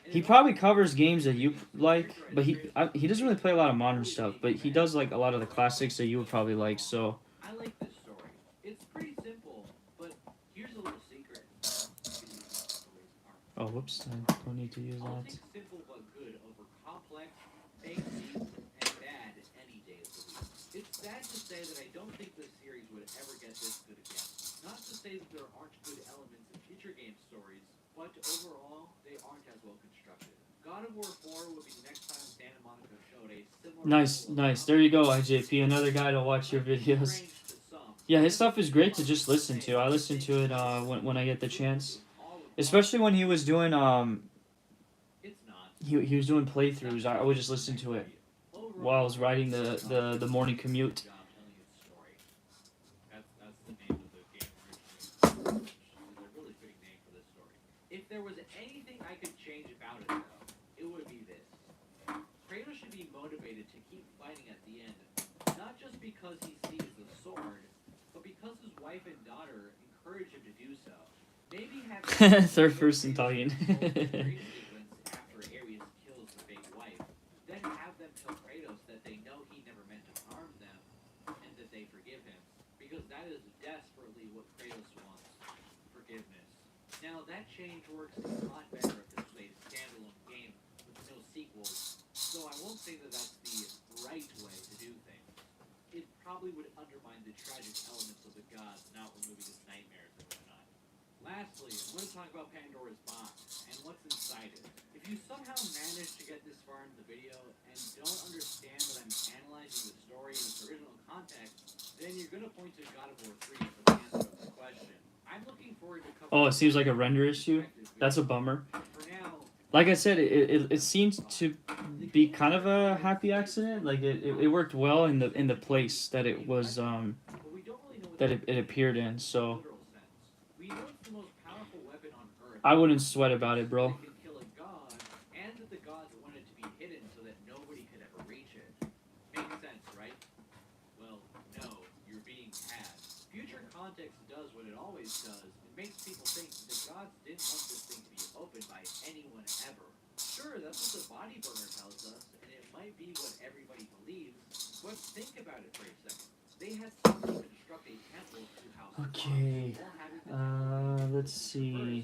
Speaker 1: He probably covers games that you like, but he doesn't really play a lot of modern stuff, but he does like a lot of the classics that you would probably like, so...
Speaker 2: I like this story. It's pretty simple, but here's a little secret.
Speaker 1: Oh, whoops, I don't need to use
Speaker 2: I'll
Speaker 1: that.
Speaker 2: take simple but good over complex, fake news, and bad any day of the week. It's sad to say that I don't think this series would ever get this good again. Not to say that there aren't good elements in future game stories, but overall, they aren't as well constructed. God of War 4 would be the next time Santa Monica showed a similar...
Speaker 1: Nice. There you go, IJP. Another guy to watch your videos. Yeah, his stuff is great to just listen to. I listen to it when I get the chance. Especially when he was doing he was doing playthroughs. I would just listen to it while I was riding the morning commute.
Speaker 2: If there was anything I could change about it, though, it would be this. Kratos should be motivated to keep fighting at the end, not just because he sees the sword, but because his wife and daughter encourage him to do so. Maybe have
Speaker 1: third person talking.
Speaker 2: after Ares kills the fake wife, then have them tell Kratos that they know he never meant to harm them, and that they forgive him, because that is desperately what Kratos wants: forgiveness. Now, that change works a lot better if this was a standalone game with no sequels, so I won't say that that's the right way to do things. It probably would undermine the tragic elements of the gods, not removing his nightmares and whatnot. Lastly, I'm going to talk about Pandora's box and what's inside it. If you somehow manage to get this far into the video and don't understand that I'm analyzing the story in its original context, then you're going to point to God of War 3 for the answer to the question. I'm looking forward to
Speaker 1: Oh, it seems like a render issue. That's a bummer. Like I said, it seems to be kind of a happy accident. Like it worked well in the place that it was that it appeared in. So I wouldn't sweat about it, bro.
Speaker 2: And that the gods wanted to be hidden so that nobody could ever reach it. Makes sense, right? Well, no, you're being had. Future context does what it always does. It makes people think that the gods didn't want this thing to be opened by anyone ever. Sure, that's what the body burner tells us, and it might be what everybody believes, but think about it for a second. They had to construct a temple to house
Speaker 1: Okay. Let's see.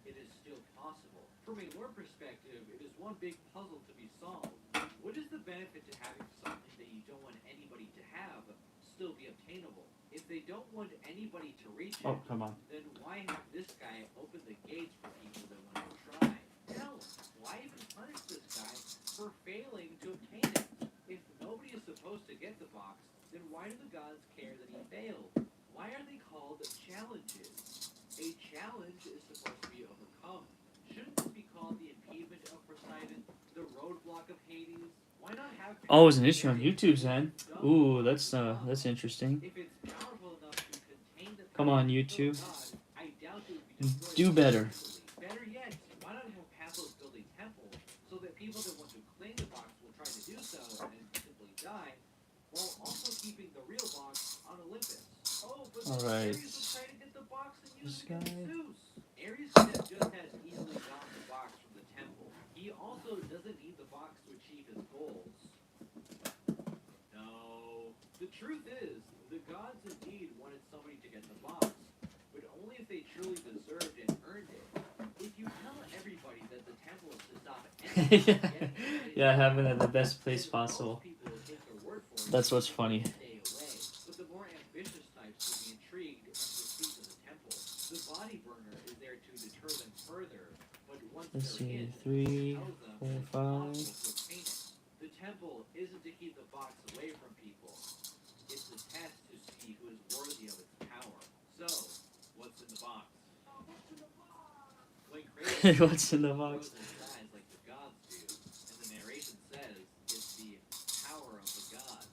Speaker 2: it is still possible. From a lore perspective, it is one big puzzle to be solved. What is the benefit to having something that you don't want anybody to have still be obtainable? If they don't want anybody to reach it,
Speaker 1: Come on.
Speaker 2: then why have this guy open the gates for people that want to try? Hell, why even punish this guy for failing to obtain it? If nobody is supposed to get the box, then why do the gods care that he failed? Why are they called challenges? A challenge is supposed to be overcome. Shouldn't this be called the impediment of Hades? Why not have
Speaker 1: Oh, it's an issue on YouTube's end. Ooh, that's interesting.
Speaker 2: If it's powerful enough to contain the
Speaker 1: Come on,
Speaker 2: power of
Speaker 1: YouTube.
Speaker 2: God, I doubt it would be destroyed
Speaker 1: Do better.
Speaker 2: easily. Better yet, why not have Pathos build a temple so that people that want to claim the box will try to do so and simply die, while also keeping the real box on Olympus. Oh, but
Speaker 1: Alright.
Speaker 2: Ares will try to get the box and use
Speaker 1: This
Speaker 2: it against
Speaker 1: guy.
Speaker 2: Zeus. Ares could have just as easily gotten the box from the temple. He also doesn't need the box to achieve his goals. No. The truth is, the gods indeed wanted somebody to get the box, but only if they truly deserved and earned it. If you tell everybody that the temple is to stop anyone
Speaker 1: Yeah, having it in the best place possible. That's what's funny.
Speaker 2: Stay away. But the more ambitious types will be intrigued and proceed to the temple. The body burner is there to deter them further, but once
Speaker 1: Let's
Speaker 2: they're
Speaker 1: see,
Speaker 2: in,
Speaker 1: 3,
Speaker 2: tells them
Speaker 1: 4,
Speaker 2: it's
Speaker 1: 5.
Speaker 2: impossible to obtain it. The temple isn't to keep the box away from people. It's a test to see who is worthy of its power. So, what's in the box? When Kratos
Speaker 1: What's in the box?
Speaker 2: throws his eyes like the gods do, and the narration says it's the power of the gods.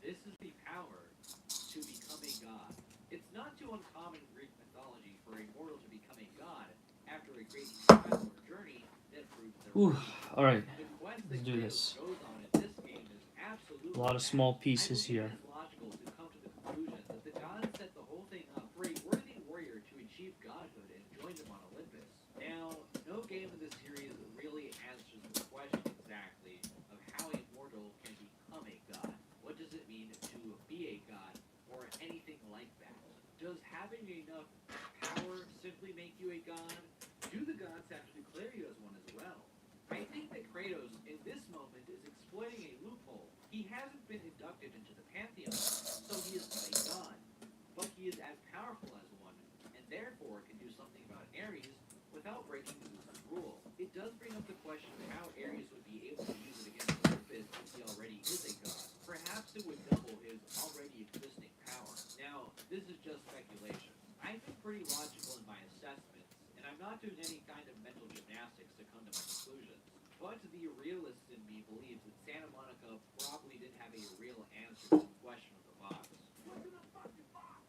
Speaker 2: This is the power to become a god. It's not too uncommon in Greek mythology for a mortal to become a god after a great trial or journey that proves their
Speaker 1: Ooh,
Speaker 2: worth.
Speaker 1: alright.
Speaker 2: The quest
Speaker 1: Let's
Speaker 2: that
Speaker 1: do
Speaker 2: Kratos
Speaker 1: this.
Speaker 2: goes on in this game is absolutely
Speaker 1: A lot of small pieces
Speaker 2: I believe
Speaker 1: here.
Speaker 2: it is logical to come to the conclusion that the gods set the whole thing up for a worthy warrior to achieve godhood and join them on Olympus. Now, no game in this series really answers the question exactly of how a mortal can become a god. What does it mean to be a god or anything like that? Does having enough power simply make you a god? Do the gods have to declare you as one as well? I think that Kratos, in this moment, is exploiting a loophole. He hasn't been inducted into the Pantheon, so he is not a god. But he is as powerful as one, and therefore can do something about Ares without breaking Zeus' rule. It does bring up the question of how Ares would be able to use it against Olympus if he already is a god. Perhaps it would double his already existing power. Now, this is just speculation. I've been pretty logical in my assessments, and I'm not doing any kind of mental gymnastics to come to my conclusions. But the realist in me believes that Santa Monica probably didn't have a real answer to the question of the box.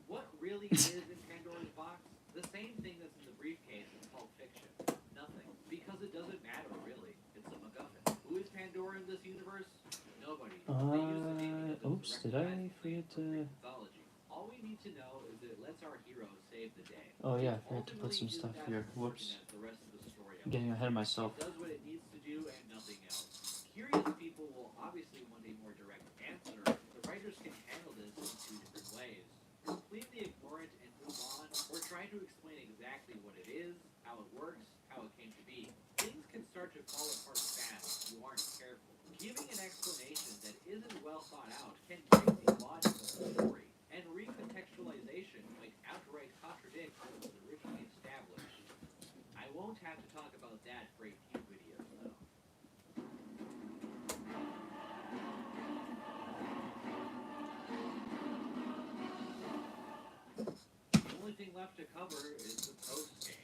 Speaker 2: What really is in Pandora's box? The same thing that's in the briefcase in Pulp Fiction. Nothing. Because it doesn't matter, really. It's a MacGuffin. Who is Pandora in this universe? Nobody. They use the name because
Speaker 1: Oops,
Speaker 2: it's
Speaker 1: did I
Speaker 2: recognized
Speaker 1: forget
Speaker 2: from Greek
Speaker 1: to...
Speaker 2: mythology. All we need to know is that it lets our hero save the day.
Speaker 1: Oh yeah, I
Speaker 2: It
Speaker 1: forgot to put some
Speaker 2: ultimately
Speaker 1: stuff
Speaker 2: isn't
Speaker 1: here.
Speaker 2: as important
Speaker 1: Whoops.
Speaker 2: as the rest of the story
Speaker 1: I'm getting ahead of myself.
Speaker 2: It does what it needs to do and nothing else. Curious people will obviously want a more direct answer. The writers can handle this in two different ways. Completely ignore it and move on, or try to explain exactly what it is, how it works, how it came to be. Things can start to fall apart fast if you aren't careful. Giving an explanation that isn't well thought out can break the logic of the story, and recontextualization might outright contradict what was originally established. I won't have to talk about that for a few videos, though. The only thing left to cover is the post-game,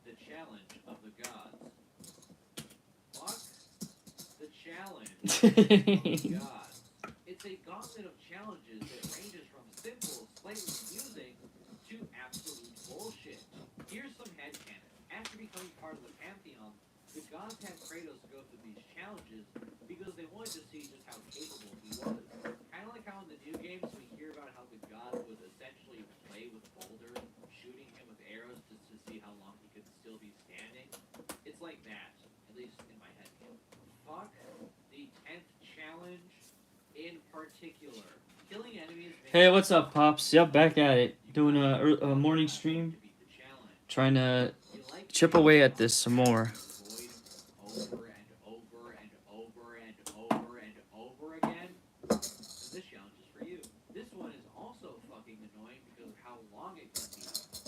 Speaker 2: the challenge of the gods. Fuck the challenge of the gods. It's a gauntlet of challenges that ranges from simple, slightly amusing, to absolute bullshit. Here's some headcanon. After becoming part of the Pantheon, the gods had Kratos go through these challenges because they wanted to see just how capable he was. Kind of like how in the new games we hear about how the gods would essentially play with boulders, shooting him with arrows just to see how long he could still be standing. It's like that, at least in my head. Fuck the 10th challenge in particular. Killing enemies.
Speaker 1: Hey, what's up, Pops? Yep, back at it. Doing a morning stream. Trying to chip away at this some more.
Speaker 2: Over and over and over and over and over again. This challenge is for you. This one is also fucking annoying because of how long it can be.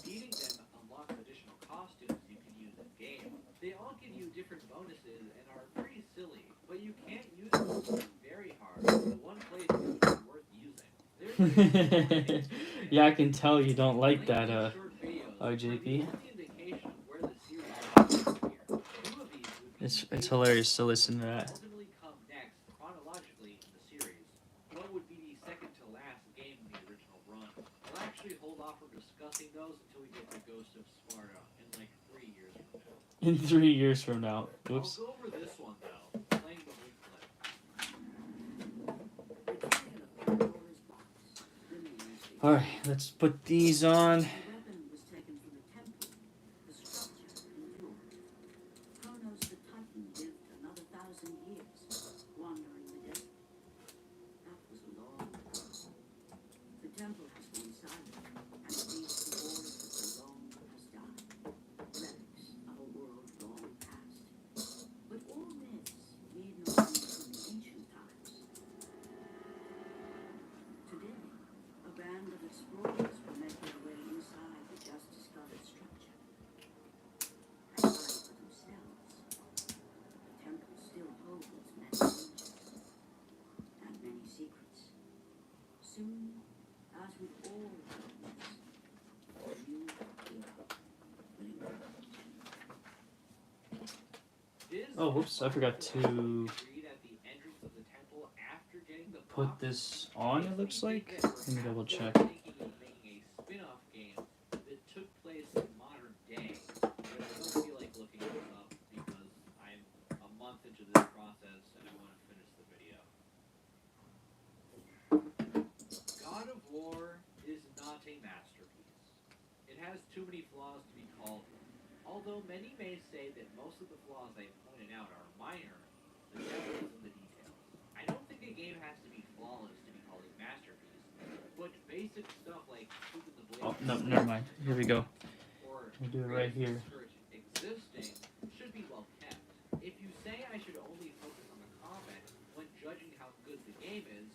Speaker 2: Beating them unlocks additional costumes you can use in game. They all give you different bonuses and are pretty silly, but you can't use them very hard. The one place is worth using.
Speaker 1: Yeah, I can tell you don't like that, RJP. It's hilarious to listen to that.
Speaker 2: Ultimately come next chronologically in the series. What would be the second to last game in the original run? I'll actually hold off from discussing those until we get to Ghost of Sparta in like 3 years from now.
Speaker 1: In 3 years from now. Oops.
Speaker 2: I'll go over this one though, playing the link clip.
Speaker 1: Alright, let's put these on.
Speaker 3: The weapon was taken from the temple. The structure endured. Kratos the Titan lived another 1,000 years, wandering the desert. That was a long time. The temple has gone silent, and the beast who bore it for so long has died. Relics of a world long past. But all myths need not be from ancient times. Today, a band of explorers will make their way inside the just-discovered structure. They fight for themselves. The temple still holds many dangers and many secrets. Soon, as with all myths, a new era will emerge.
Speaker 1: Oh, whoops, I forgot to
Speaker 2: Agreed at the entrance of the temple after getting the
Speaker 1: put
Speaker 2: box.
Speaker 1: this on, it looks like. Let me double check.
Speaker 2: Thinking of making a spin-off game that took place in modern day, but I don't feel like looking this up because I'm a month into this process and I want to finish the video. God of War is not a masterpiece. It has too many flaws to be called one. Although many may say that most of the flaws I pointed out are minor, the devil is in the details. I don't think a game has to be flawless to be called a masterpiece, but basic stuff like keeping the blade
Speaker 1: Oh, no, never mind. Here we go.
Speaker 2: or
Speaker 1: We'll do it right here.
Speaker 2: skirt existing should be well kept. If you say I should only focus on the combat when judging how good the game is,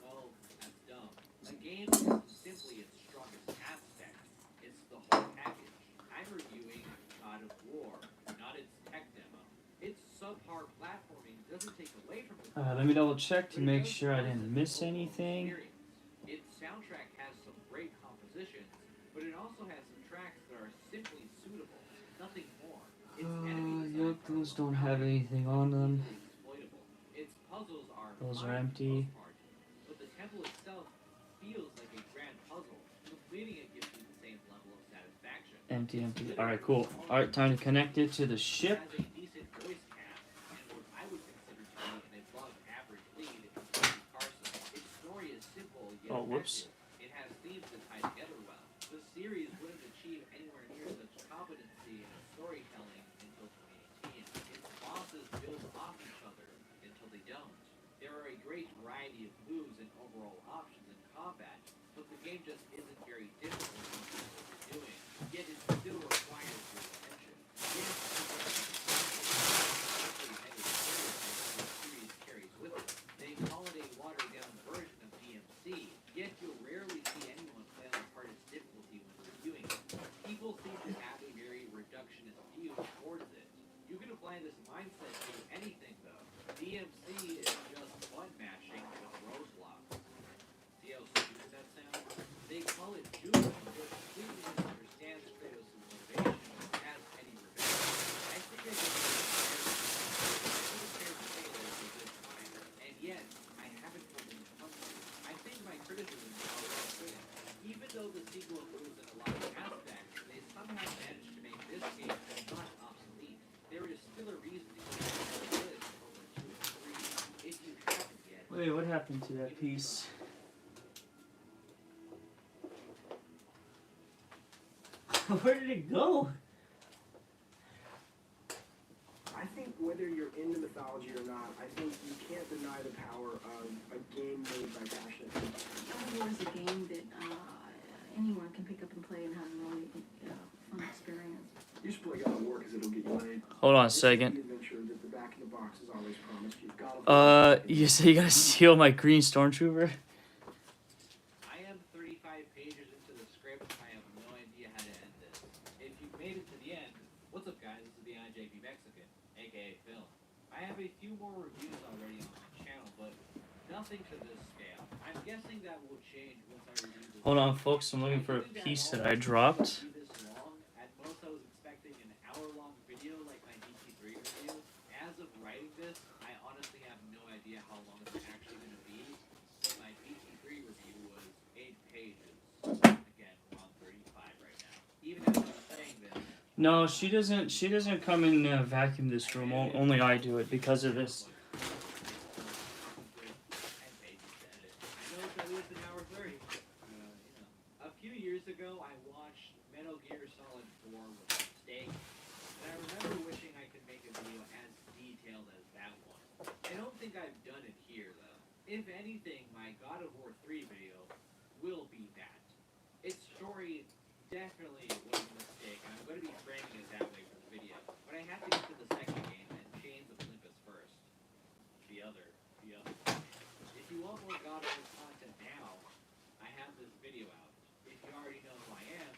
Speaker 2: well, that's dumb. A game isn't simply its strongest aspect, it's the whole package. I'm reviewing God of War, not its tech demo. Its subpar platforming doesn't take away from the
Speaker 1: Let me double check to make sure I didn't miss anything.
Speaker 2: Its soundtrack has some great compositions, but it also has some tracks that are simply suitable, nothing more. Its enemy design
Speaker 1: Yep, those don't have anything on them.
Speaker 2: exploitable. Its puzzles are
Speaker 1: Those
Speaker 2: fine
Speaker 1: are
Speaker 2: for the
Speaker 1: empty.
Speaker 2: most part, but the temple itself feels like a grand puzzle. Completing it gives you the same level of satisfaction.
Speaker 1: Empty, empty. Alright, cool. Alright, time to connect it to the ship.
Speaker 2: It has a decent voice cast and what I would consider to be an above-average lead, Carson. Its story is simple yet
Speaker 1: Oh, whoops.
Speaker 2: effective. It has themes that tie together well. The series wouldn't achieve anywhere near such competency in its storytelling until 2018. Its bosses build off each other until they don't. There are a great variety of moves and overall options in combat, but the game just isn't very difficult in what you're doing. Yet it still requires your attention. Yes, the series carries with it. They call it a watered-down version of DMC, yet you'll rarely see anyone play on the hardest difficulty when reviewing it. People seem to have a very reductionist view towards it. You can apply this mindset to anything, though. DMC is just button mashing with roadblocks. See how stupid that sounds? They call it Judas, but completely misunderstands Kratos' motivation and has any revenge. I think I just and yet, I haven't told him to come to. I think my criticism is all well fitting. Even though the sequel improves in a lot of aspects, they somehow managed to make this game not obsolete. There is still a reason to keep this over 2 and 3 if you haven't yet.
Speaker 1: Wait, what happened to that piece? Where did it go?
Speaker 8: I think whether you're into mythology or not, I think you can't deny the power of a game made by passionate people.
Speaker 3: God of War is a game that anyone can pick up and play and have a really fun experience.
Speaker 8: You just play God of War because it'll get you laid.
Speaker 1: Hold on a
Speaker 8: This is
Speaker 1: second.
Speaker 8: the adventure that the back of the box is always promised you. God of War.
Speaker 1: You say you gotta steal my green stormtrooper?
Speaker 2: I am 35 pages into the script. I have no idea how to end this. If you've made it to the end, what's up, guys? This is the IJP Mexican, aka Phil. I have a few more reviews already on my channel, but nothing to this scale. I'm guessing that will change once I review this.
Speaker 1: Hold on, folks. I'm looking for a piece that I dropped.
Speaker 2: This long. At most, I was expecting an hour-long video like my DT3 review. as of writing this, I honestly have no idea how long it's actually going to be. But my BT3 review was 8 pages. Again, we're on 35 right now. Even as I'm saying this.
Speaker 1: No, she doesn't. She doesn't come and vacuum this room. Only I do it because of this.
Speaker 2: A few years ago, I watched Metal Gear Solid 4 with a mistake, and I remember wishing I could make a video as detailed as that one. I don't think I've done it here, though. If anything, my God of War 3 video will be that. Its story definitely was a mistake, and I'm going to be framing it that way for the video. But I have to get to the second game and Chains of Olympus first. The other. If you want more God of War content now, I have this video out. If you already know who I am,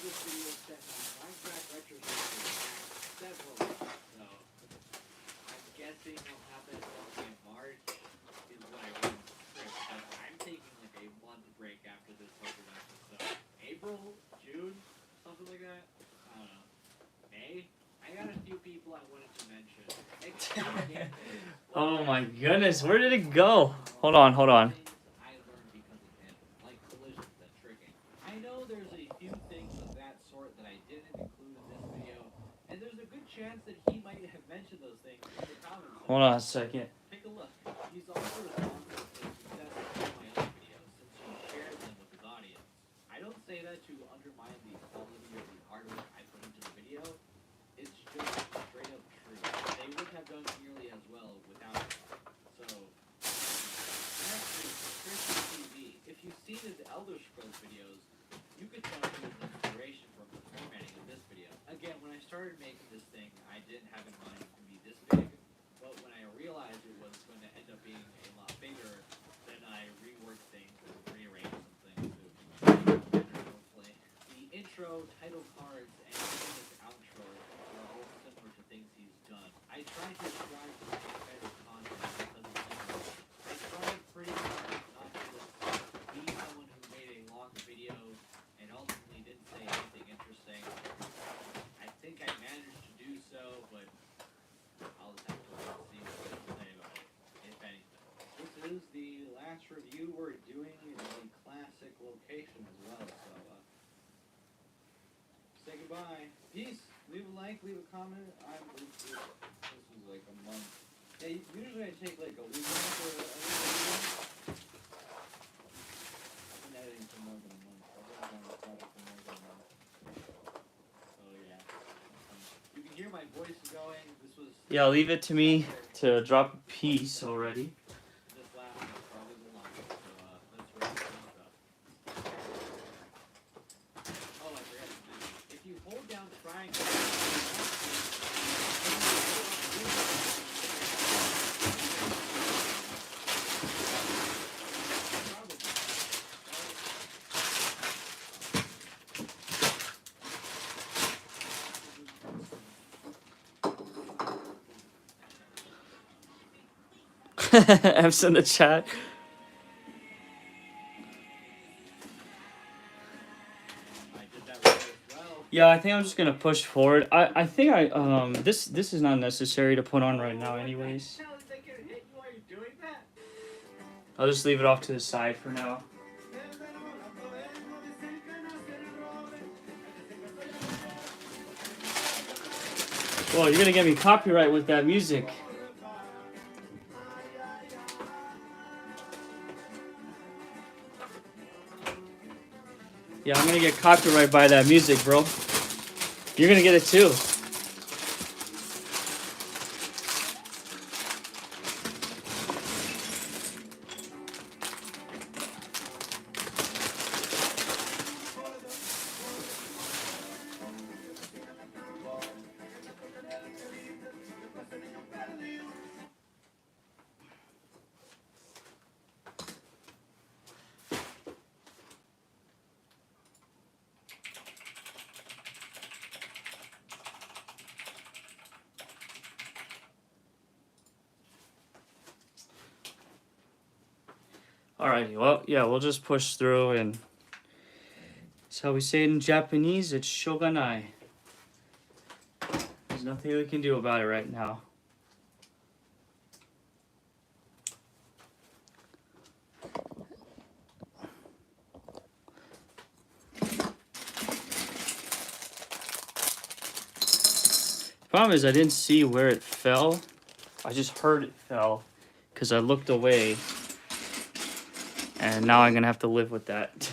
Speaker 2: this video set on Minecraft retrospective several months, so I'm guessing I'll have that in March is what I wrote in the script, but I'm taking like a month break after this whole production, so April, June, something like that. I don't know. May? I got a few people I wanted to mention.
Speaker 1: Oh my goodness, where did it go? Hold on.
Speaker 2: I learned because of him, like collisions and tricking. I know there's a few things of that sort that I didn't include in this video, and there's a good chance that he might have mentioned those things in the comments.
Speaker 1: Hold on a second.
Speaker 2: Take a look. He's also responsible for the success of my other videos since he shared them with his audience. I don't say that to undermine the quality or the hard work I put into the video. It's just straight up true. They wouldn't have done nearly as well without it. So, next is Christian TV. If you've seen his Elder Scrolls videos, you could tell he was inspiration from the formatting of this video. Again, when I started making this thing, I didn't have in mind it to be this big, but when I realized it was going to end up being a lot bigger, then I reworked things and rearranged some things to make it better, hopefully. The intro, title cards, and even his outro are all similar to things he's done. I tried to strive to make better content because of this. I tried pretty hard not to just be someone who made a long video and ultimately didn't say anything interesting. I think I managed to do so, but I'll just have to wait and see what they say about it, if anything. This is the last review we're doing in the classic location as well, so say goodbye. Peace. Leave a like, leave a comment. This was like a month. Yeah, usually I take like a week off or a week. I've been editing for more than a month. I've been on the product for more than a month. So yeah. You can hear my voice going. This was...
Speaker 1: Yeah, leave it to me to drop a piece already.
Speaker 2: This last one is probably the longest, so let's wrap this up. Oh, I forgot to mention. If you hold down triangle...
Speaker 1: F's in the chat. Yeah, I think I'm just gonna push forward. I think this is not necessary to put on right now anyways. I'll just leave it off to the side for now. Well, you're gonna get me copyright with that music. Yeah, I'm gonna get copyright by that music, bro. You're gonna get it too. Alrighty, well, yeah, we'll just push through, and that's how we say it in Japanese. It's shoganai. nothing we can do about it right now. Problem is I didn't see where it fell. I just heard it fell because I looked away. And now I'm going to have to live with that.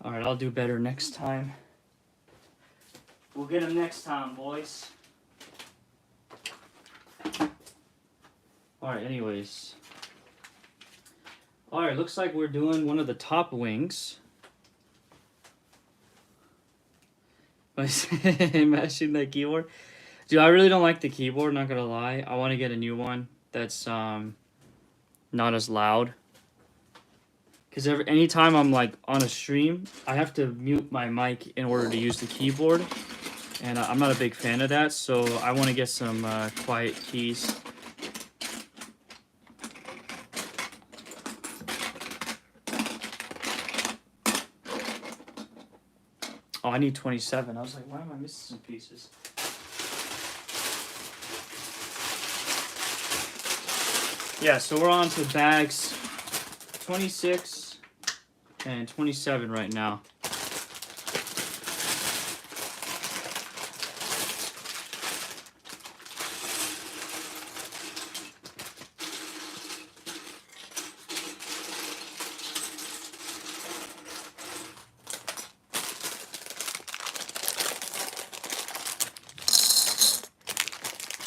Speaker 1: Alright, I'll do better next time. We'll get him next time, boys. Alright, anyways. Alright, looks like we're doing one of the top wings. Mashing that keyboard. Dude, I really don't like the keyboard, not gonna lie. I want to get a new one that's not as loud. Because anytime I'm like on a stream, I have to mute my mic in order to use the keyboard. And I'm not a big fan of that, so I want to get some quiet keys. Oh, I need 27. I was like, why am I missing some pieces? Yeah, so we're on to bags 26 and 27 right now.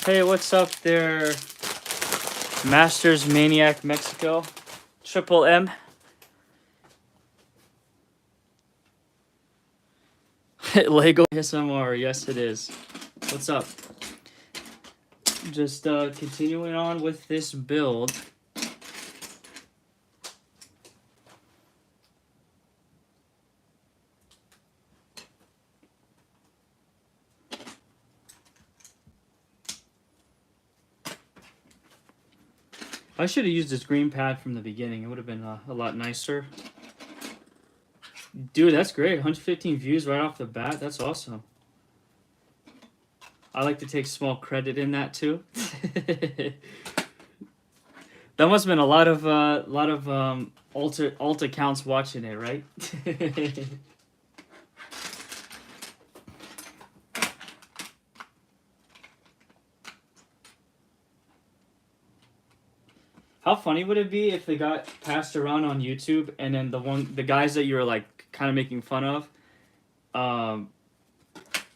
Speaker 1: Hey, what's up there, Masters Maniac Mexico, Triple M. Lego SMR, yes it is. What's up? Just continuing on with this build. I should have used this green pad from the beginning. It would have been a lot nicer. Dude, that's great. 115 views right off the bat. That's awesome. I like to take small credit in that too. That must have been a lot of alt accounts watching it, right? How funny would it be if they got passed around on YouTube and then the guys that you were like kind of making fun of,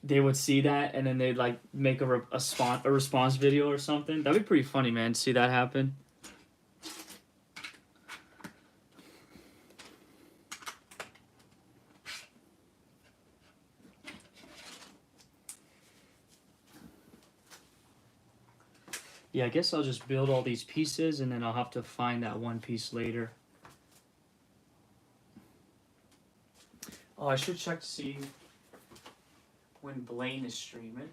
Speaker 1: they would see that and then they'd like make a response video or something? That'd be pretty funny, man, to see that happen. Yeah, I guess I'll just build all these pieces and then I'll have to find that one piece later. Oh, I should check to see when Blaine is streaming.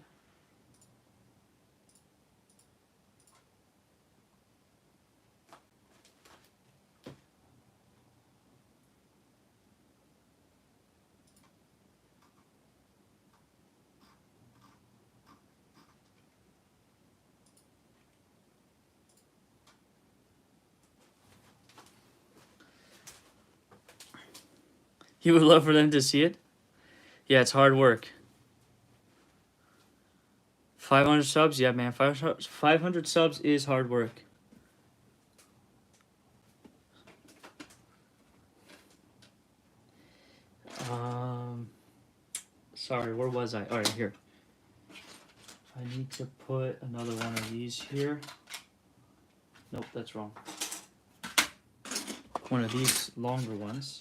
Speaker 1: You would love for them to see it? Yeah, it's hard work. 500 subs? Yeah, man. 500 subs is hard work. Sorry, where was I? Alright, here. I need to put another one of these here. Nope, that's wrong. One of these longer ones.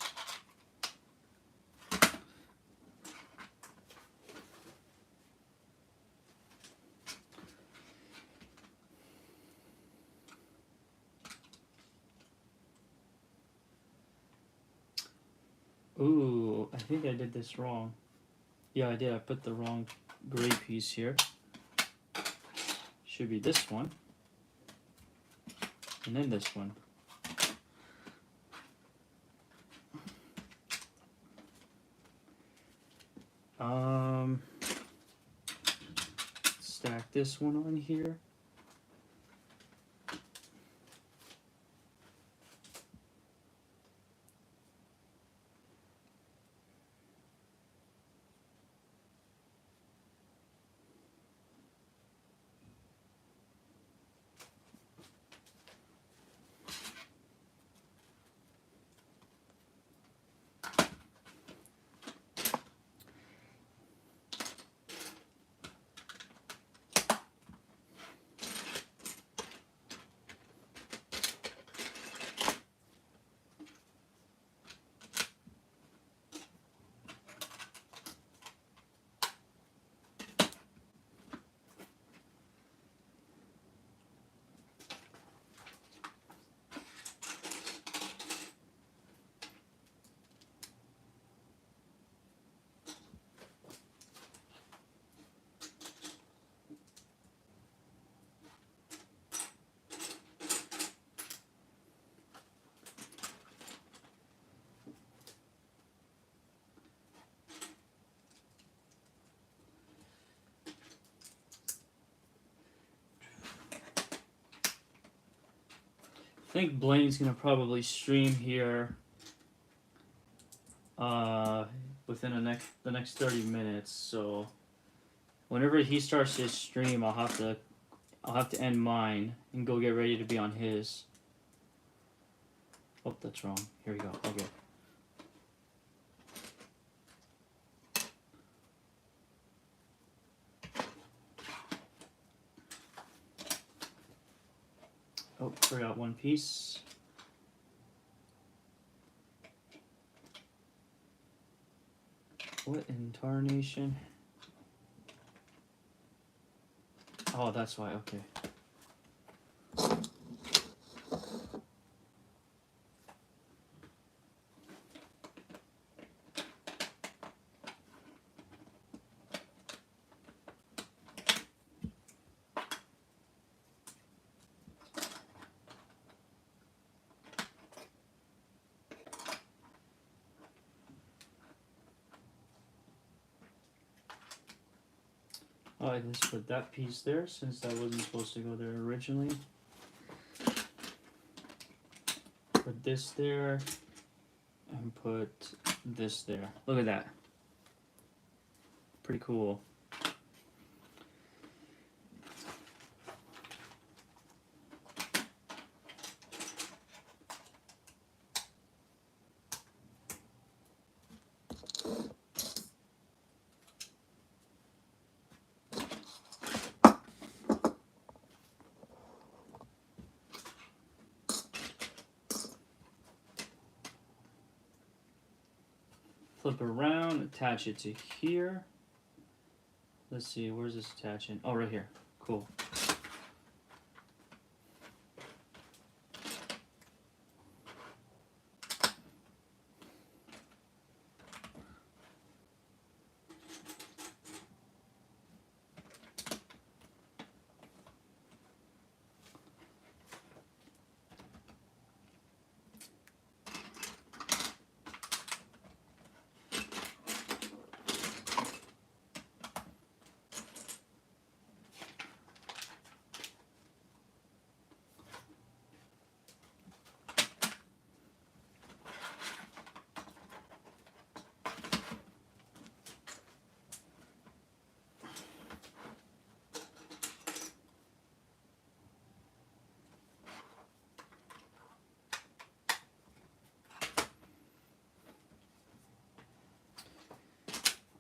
Speaker 1: Ooh, I think I did this wrong. Yeah, I did. I put the wrong gray piece here. Should be this one. And then this one. this one on here. I think Blaine's gonna probably stream here within the next 30 minutes. So whenever he starts his stream, I'll have to end mine and go get ready to be on his. Oh, that's wrong. Here we go. Okay. Oh, forgot one piece. What in tarnation? Oh, that's why. Okay. Alright, let's put that piece there since that wasn't supposed to go there originally. Put this there and put this there. Look at that. Pretty cool. Flip it around, attach it to here. Let's see, where's this attaching? Oh, right here. Cool.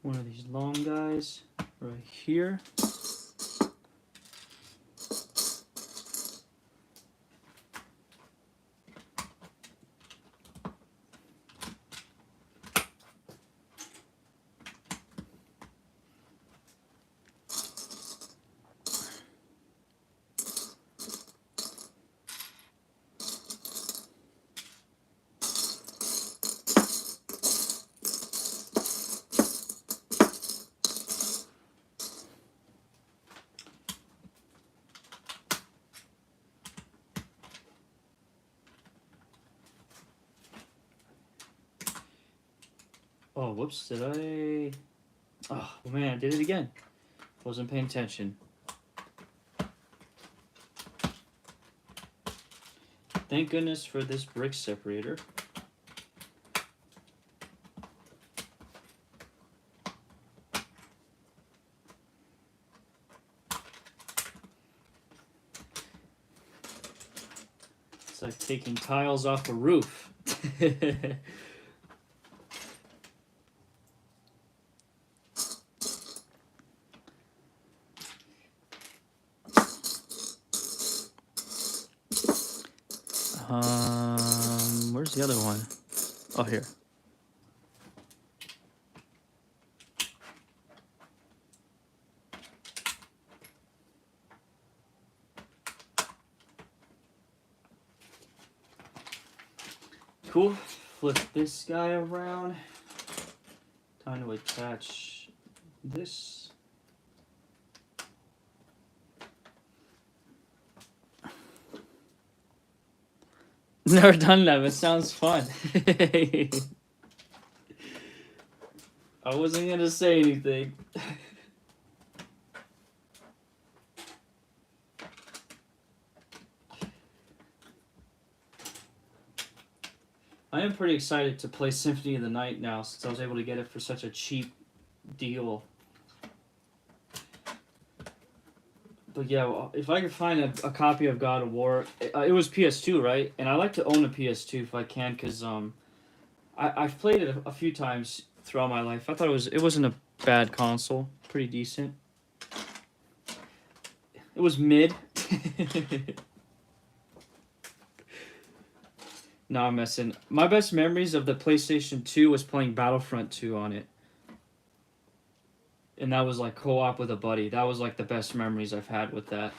Speaker 1: One of these long guys right here. Oh, whoops, did I? Oh, man, I did it again. Wasn't paying attention. Thank goodness for this brick separator. It's like taking tiles off a roof. Where's the other one? Oh, here. Cool. Flip this guy around. Time to attach this. Never done that, but it sounds fun. I wasn't gonna say anything. I am pretty excited to play Symphony of the Night now, since I was able to get it for such a cheap deal. But yeah, if I could find a copy of God of War, it was PS2, right? And I like to own a PS2 if I can, because I've played it a few times throughout my life. I thought it wasn't a bad console, pretty decent. It was mid. No, I'm messing. My best memories of the PlayStation 2 was playing Battlefront 2 on it. And that was like co-op with a buddy. That was like the best memories I've had with that.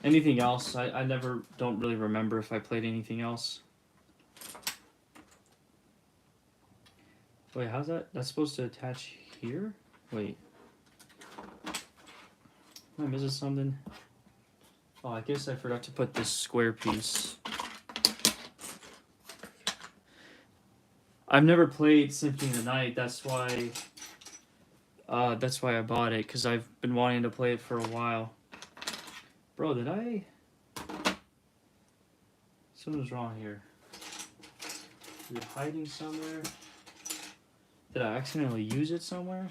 Speaker 1: Anything else, I don't really remember if I played anything else. Wait, how's that? That's supposed to attach here? Wait. Am I missing something? Oh, I guess I forgot to put this square piece. I've never played Symphony of the Night. That's why I bought it, because I've been wanting to play it for a while. Bro, did I? Something's wrong here. Is it hiding somewhere? Did I accidentally use it somewhere?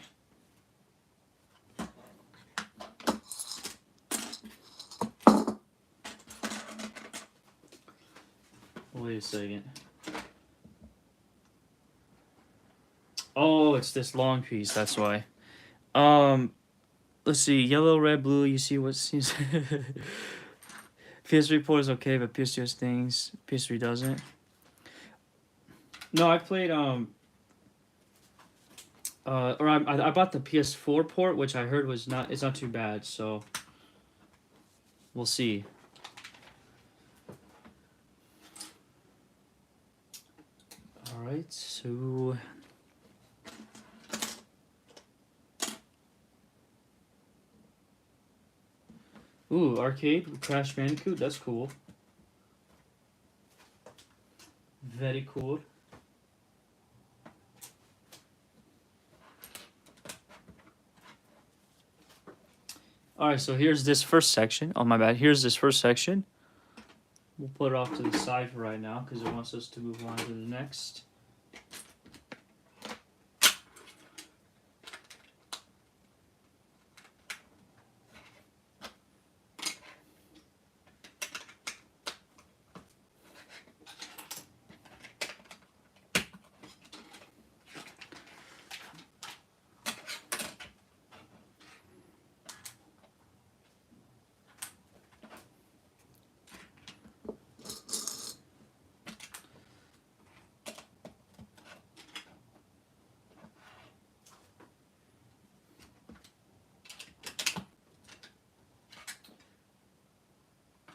Speaker 1: Wait a second. Oh, it's this long piece, that's why. Let's see, yellow, red, blue, you see what seems... PS3 port is okay, but PS2 has things PS3 doesn't. No, I played, I bought the PS4 port, which I heard it's not too bad, so... We'll see. Alright, so... Ooh, arcade with Crash Bandicoot, that's cool. Very cool. Alright, so here's this first section. Oh, my bad. Here's this first section. We'll put it off to the side for right now, because it wants us to move on to the next.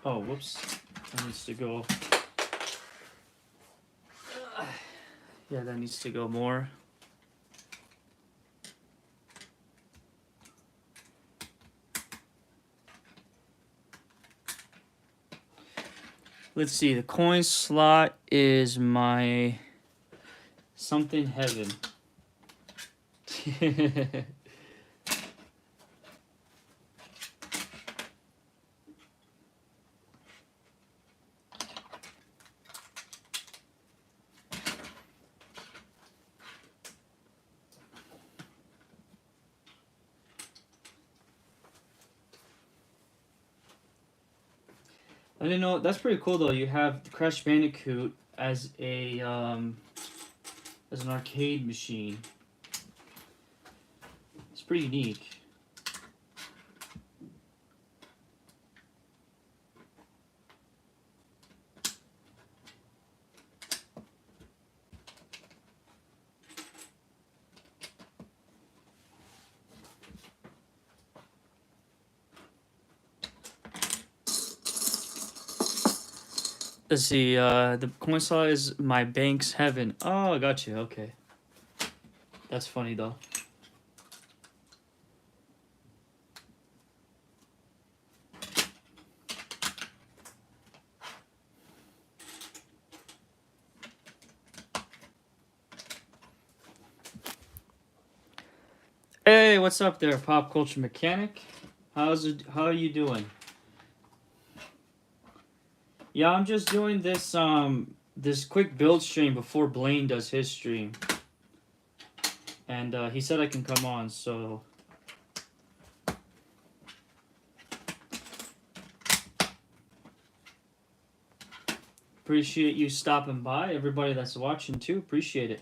Speaker 1: Oh, whoops. That needs to go. Yeah, that needs to go more. Let's see, the coin slot is my something heaven. I didn't know. That's pretty cool though. You have Crash Bandicoot as a as an arcade machine. It's pretty unique. Let's see, the coin slot is my bank's heaven. Oh, I got you. Okay. That's funny, though. Hey, what's up there, Pop Culture Mechanic? How are you doing? Yeah, I'm just doing this this quick build stream before Blaine does his stream. And he said I can come on, so appreciate you stopping by. Everybody that's watching too, appreciate it.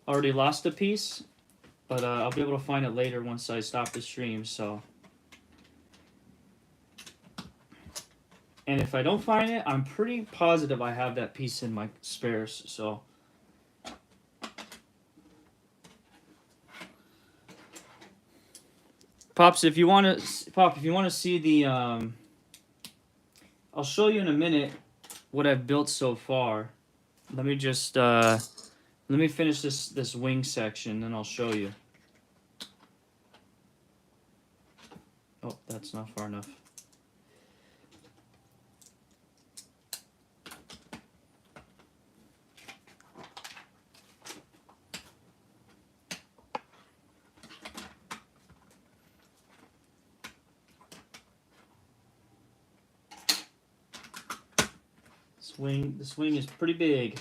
Speaker 1: Already lost a piece, but I'll be able to find it later once I stop the stream, so. And if I don't find it, I'm pretty positive I have that piece in my spares, so. Pops, if you want to see the I'll show you in a minute what I've built so far. Let me just let me finish this wing section, then I'll show you. Oh, that's not far enough. This wing is pretty big.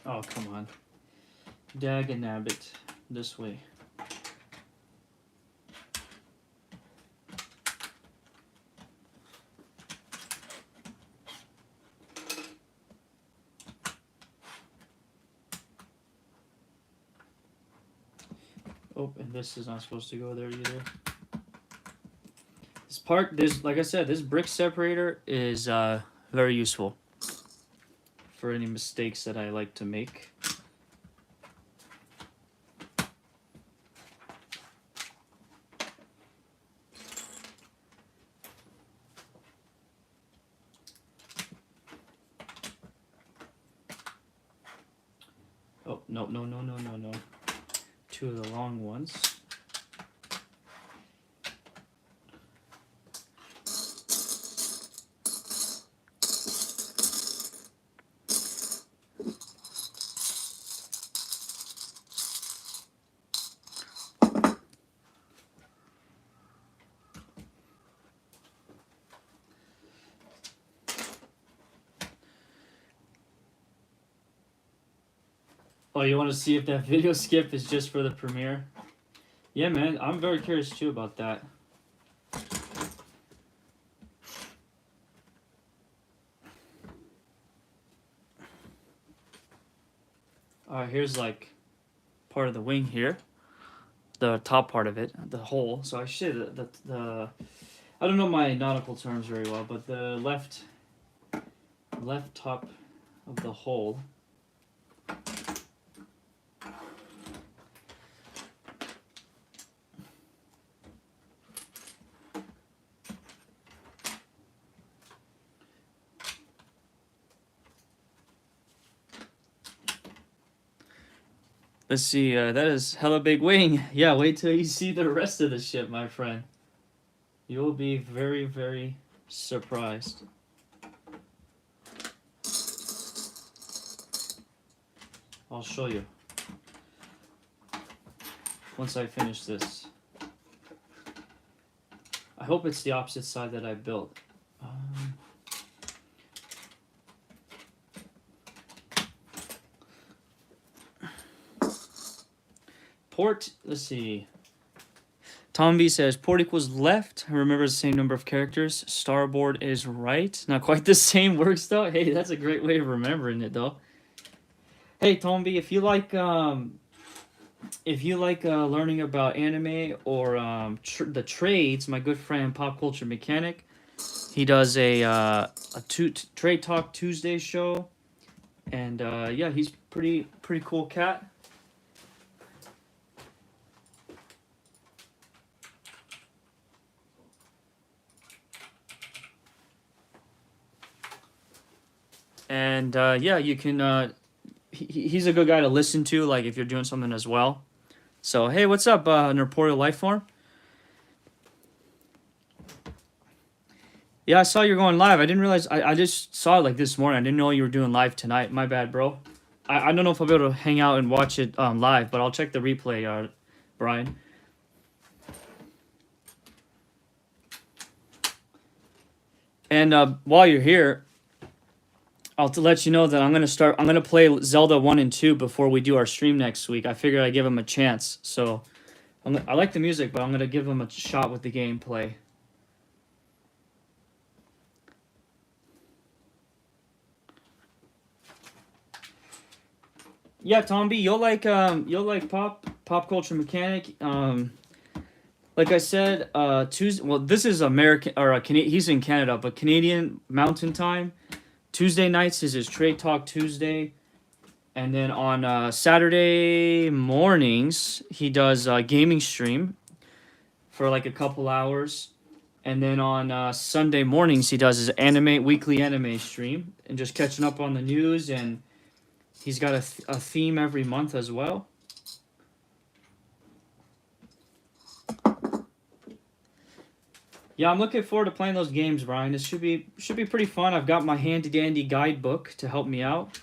Speaker 1: Oh, come on. Dag-a-nabbit. This way. Oh, and this is not supposed to go there either. Like I said, this brick separator is very useful for any mistakes that I like to make. Oh, no. Two of the long ones. Oh, you want to see if that video skip is just for the premiere? Yeah, man, I'm very curious too about that. Alright, here's like part of the wing here. The top part of it, the hole. So I should, the I don't know my nautical terms very well, but the left top of the hole. Let's see, that is hella big wing. Yeah, wait till you see the rest of the ship, my friend. You'll be very, very surprised. I'll show you once I finish this. I hope it's the opposite side that I built. Port, let's see. Tom B says port equals left. Remember the same number of characters. Starboard is right. Not quite the same works though. Hey, that's a great way of remembering it though. Hey, Tom B, if you like learning about anime or the trades, my good friend Pop Culture Mechanic, he does a Trade Talk Tuesday show, and yeah, he's pretty cool cat. And yeah, you can. He's a good guy to listen to, like if you're doing something as well. So hey, what's up, Nerporeal Lifeform? Yeah, I saw you're going live. I didn't realize. I just saw it like this morning. I didn't know you were doing live tonight. My bad, bro. I don't know if I'll be able to hang out and watch it live, but I'll check the replay, Brian. And while you're here, I'll let you know that I'm gonna play Zelda 1 and 2 before we do our stream next week. I figured I'd give him a chance. So I like the music, but I'm gonna give him a shot with the gameplay. Yeah, Tom B, you'll like pop culture mechanic. Like I said, Tuesday. Well, this is American or he's in Canada, but Canadian Mountain Time. Tuesday nights is his Trade Talk Tuesday, and then on Saturday mornings he does a gaming stream for like a couple hours, and then on Sunday mornings he does his weekly anime stream and just catching up on the news, and he's got a theme every month as well. Yeah, I'm looking forward to playing those games, Brian. This should be pretty fun. I've got my handy-dandy guidebook to help me out,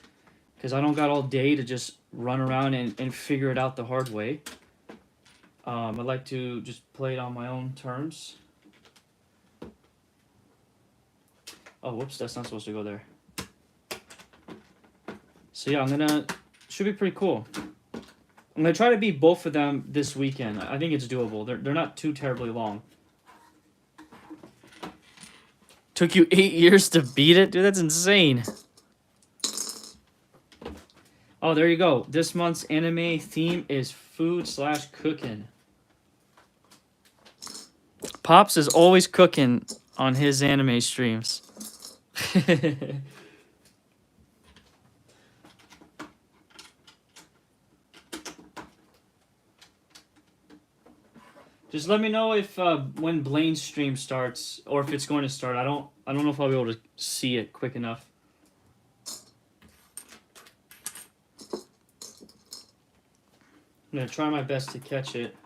Speaker 1: because I don't got all day to just run around and figure it out the hard way. I'd like to just play it on my own terms. Oh, whoops, that's not supposed to go there. So yeah, should be pretty cool. I'm gonna try to beat both of them this weekend. I think it's doable. They're not too terribly long. Took you 8 years to beat it? Dude, that's insane. Oh, there you go. This month's anime theme is food/cooking. Pops is always cooking on his anime streams. Just let me know if when Blaine's stream starts, or if it's going to start. I don't know if I'll be able to see it quick enough. I'm gonna try my best to catch it.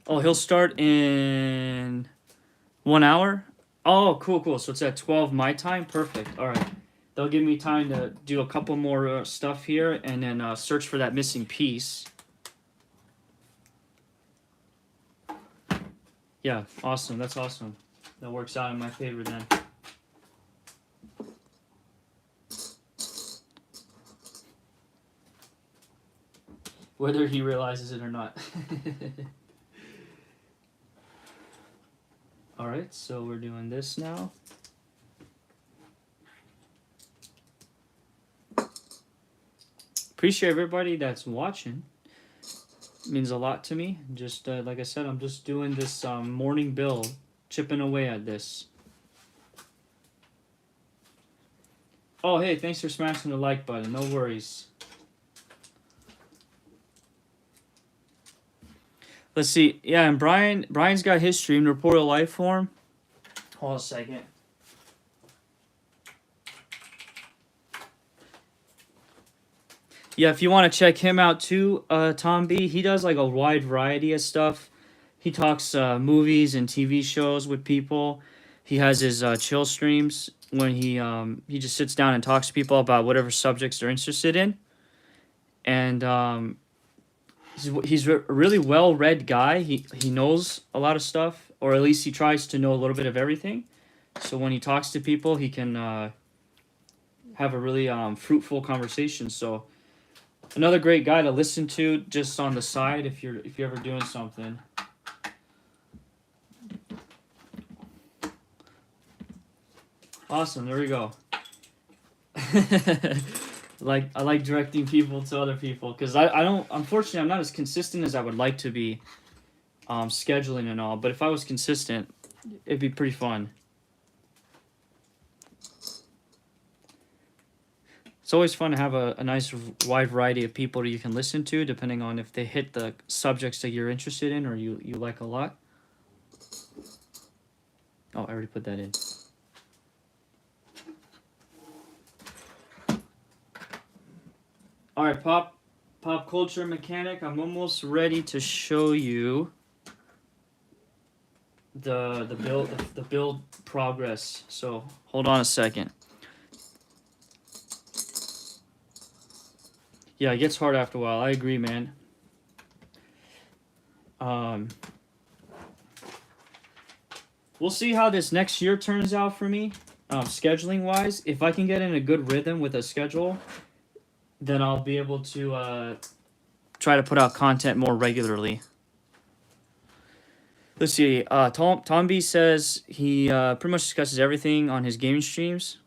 Speaker 1: Oh, he'll start in 1 hour? Oh, cool. So it's at 12 my time? Perfect. All right. They'll give me time to do a couple more stuff here and then search for that missing piece. Yeah, awesome. That's awesome. That works out in my favor then. Whether he realizes it or not. All right, so we're doing this now. Appreciate everybody that's watching. It means a lot to me. Just like I said, I'm just doing this morning build, chipping away at this. Oh, hey, thanks for smashing the like button. No worries. Let's see. Yeah, and Brian's got his stream, Nerporeal Lifeform. Hold on a second. Yeah, if you want to check him out too, Tom B, he does like a wide variety of stuff. He talks movies and TV shows with people. He has his chill streams when he just sits down and talks to people about whatever subjects they're interested in. And he's a really well-read guy. He knows a lot of stuff, or at least he tries to know a little bit of everything. So when he talks to people, he can have a really fruitful conversation. So another great guy to listen to just on the side if you're ever doing something. Awesome, there we go. I like directing people to other people because I don't, unfortunately I'm not as consistent as I would like to be scheduling and all, but if I was consistent it'd be pretty fun. It's always fun to have a nice wide variety of people that you can listen to depending on if they hit the subjects that you're interested in or you like a lot. Oh, I already put that in. All right, pop culture mechanic. I'm almost ready to show you the build progress. So hold on a second. Yeah, it gets hard after a while. I agree, man. We'll see how this next year turns out for me, scheduling wise. If I can get in a good rhythm with a schedule, then I'll be able to try to put out content more regularly. Let's see. Tom B says he pretty much discusses everything on his gaming streams,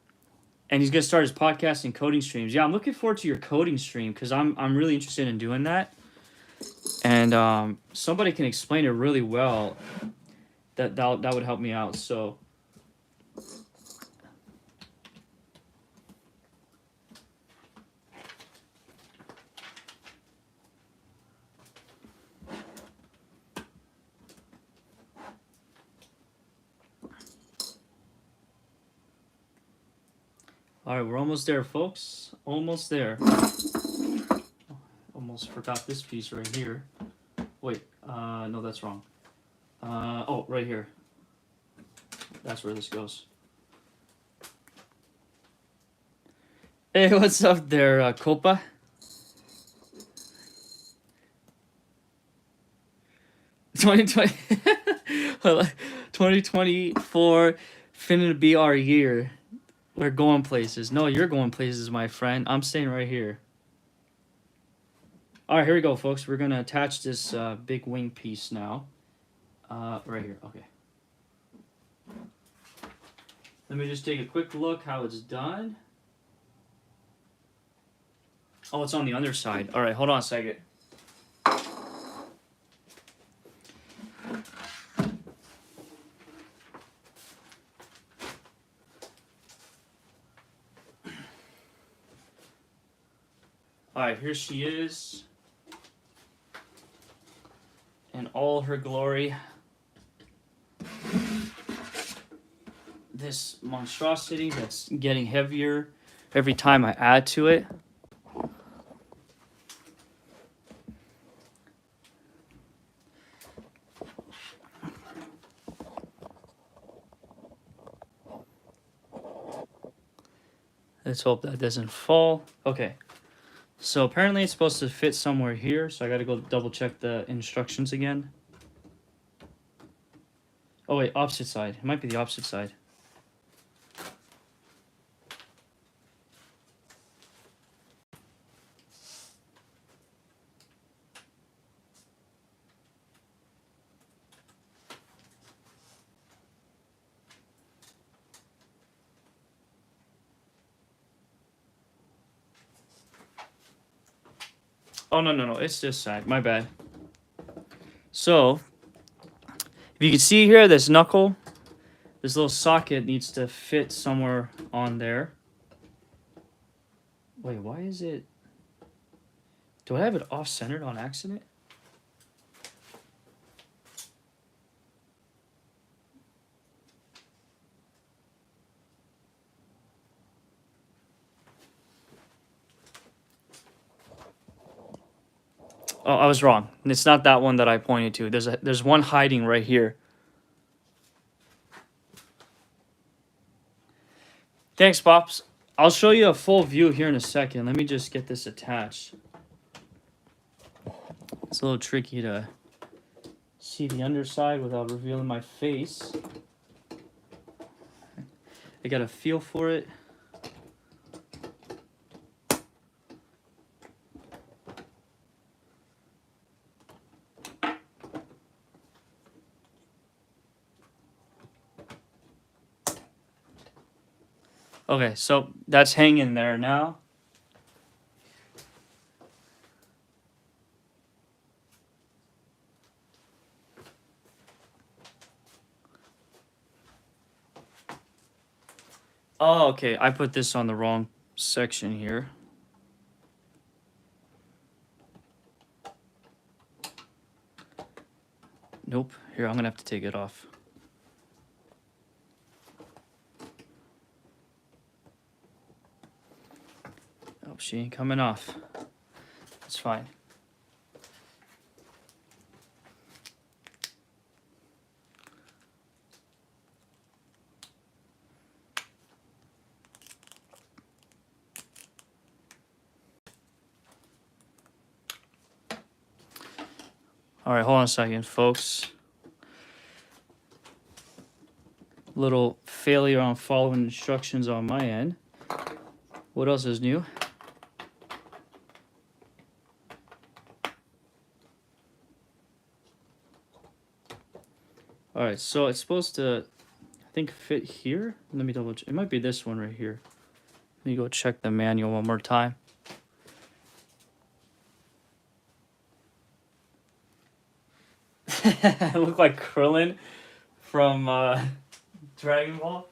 Speaker 1: and he's gonna start his podcast and coding streams. Yeah, I'm looking forward to your coding stream because I'm really interested in doing that, and somebody can explain it really well. That would help me out. So. All right, we're almost there, folks. Almost there. Almost forgot this piece right here. Wait, no, that's wrong. Oh, right here. That's where this goes. Hey, what's up there, Copa? $2024 finna be our year. We're going places. No, you're going places, my friend. I'm staying right here. All right, here we go, folks. We're going to attach this big wing piece now. Right here. Okay. Let me just take a quick look how it's done. Oh, it's on the underside. All right, hold on a second. All right, here she is in all her glory. This monstrosity that's getting heavier every time I add to it. Let's hope that doesn't fall. Okay. So apparently it's supposed to fit somewhere here, so I gotta go double check the instructions again. Oh wait, opposite side. It might be the opposite side. Oh, no, it's this side. My bad. So, if you can see here, this knuckle, this little socket needs to fit somewhere on there. Wait, why is it... Do I have it off-centered on accident? Oh, I was wrong. It's not that one that I pointed to. There's one hiding right here. Thanks, Pops. I'll show you a full view here in a second. Let me just get this attached. It's a little tricky to see the underside without revealing my face. I got a feel for it. Okay, so that's hanging there now. Oh, okay. I put this on the wrong section here. Nope. Here, I'm gonna have to take it off. Oh, she ain't coming off. It's fine. All right, hold on a second, folks. Little failure on following instructions on my end. What else is new? All right, so it's supposed to, I think, fit here. Let me double check. It might be this one right here. Let me go check the manual one more time. I look like Krillin from Dragon Ball.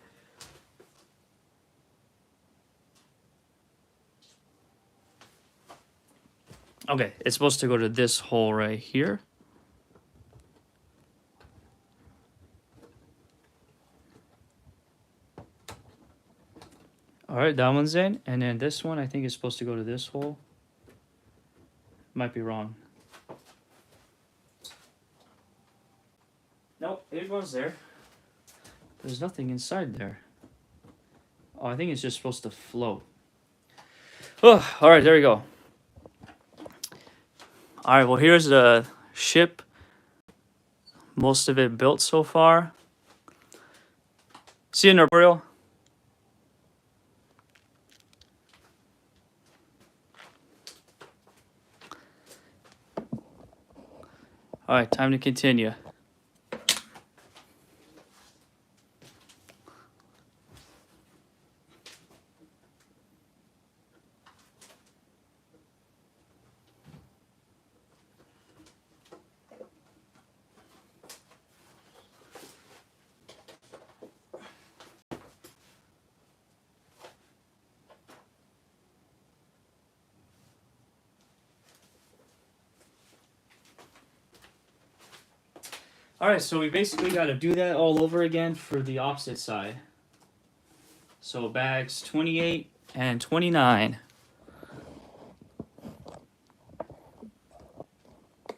Speaker 1: Okay, it's supposed to go to this hole right here. All right, that one's in. And then this one, I think, is supposed to go to this hole. Might be wrong. Nope, it goes there. There's nothing inside there. Oh, I think it's just supposed to float. Oh, all right, there we go. All right, well, here's the ship. Most of it built so far. See you in Arboreal. All right, time to continue. All right, so we basically got to do that all over again for the opposite side. So bags 28 and 29.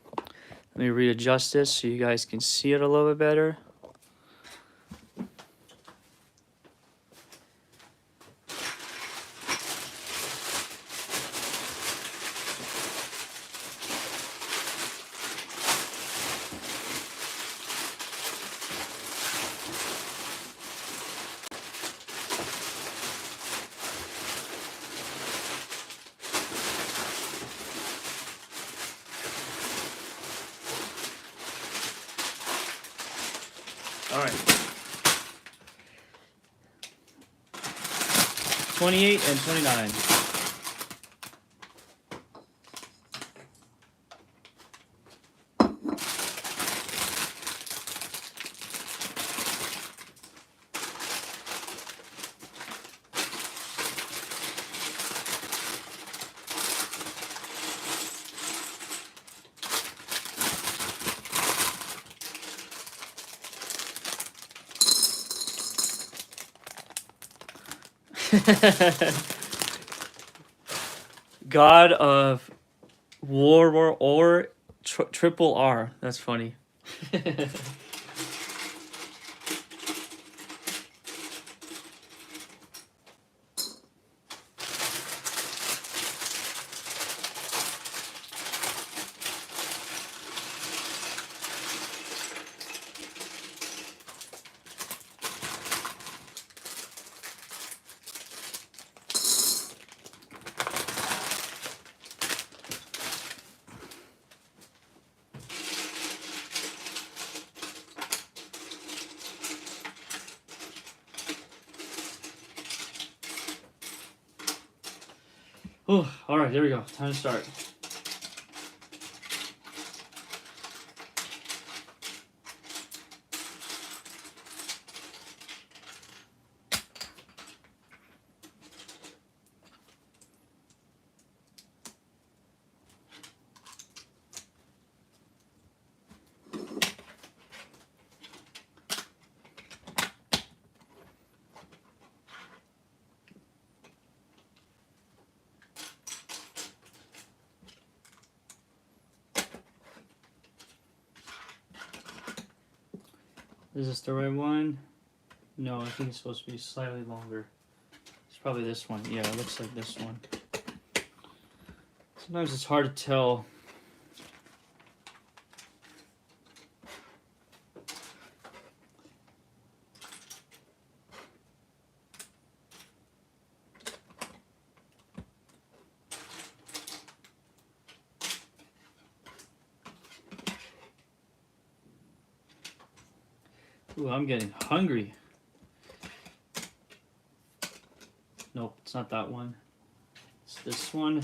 Speaker 1: Let me readjust this so you guys can see it a little bit better. All right. 28 and 29. God of War or triple R. That's funny. Oh, all right, here we go. Time to start. Is this the right one? No, I think it's supposed to be slightly longer. It's probably this one. Yeah, it looks like this one. Sometimes it's hard to tell. Ooh, I'm getting hungry. Nope, it's not that one. It's this one.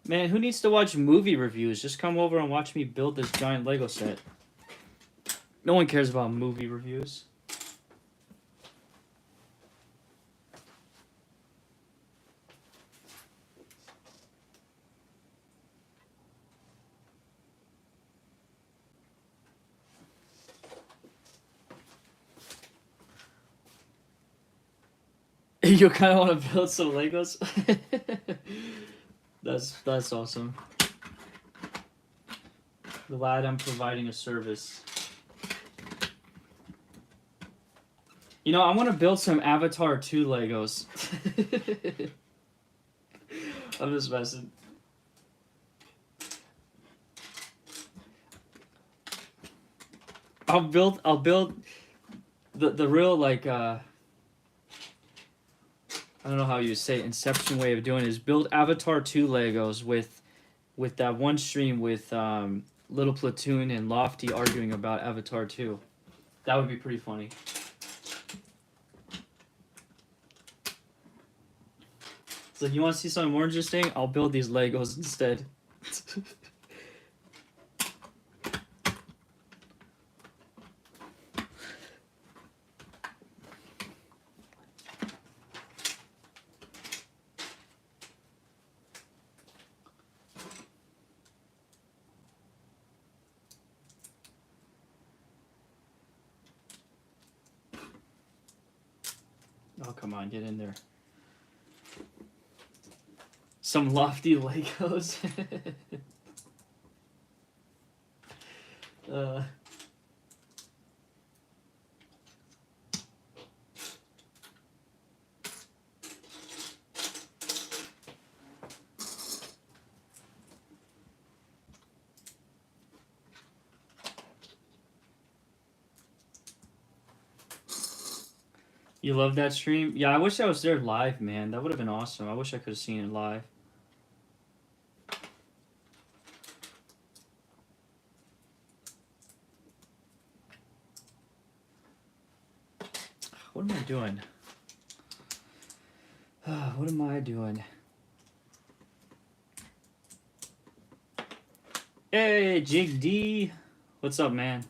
Speaker 1: Man, who needs to watch movie reviews? Just come over and watch me build this giant Lego set. No one cares about movie reviews. You kind of want to build some Legos? That's awesome. Glad I'm providing a service. You know, I want to build some Avatar 2 Legos. I'm just messing. I'll build the real, like, I don't know how you say it, Inception way of doing it is build Avatar 2 Legos with that one stream with Little Platoon and Lofty arguing about Avatar 2. That would be pretty funny. So you want to see something more interesting? I'll build these Legos instead. Oh, come on, get in there. Some Lofty Legos. You love that stream? Yeah, I wish I was there live, man. That would have been awesome. I wish I could have seen it live. What am I doing? What am I doing? Hey, Jig D. What's up, man?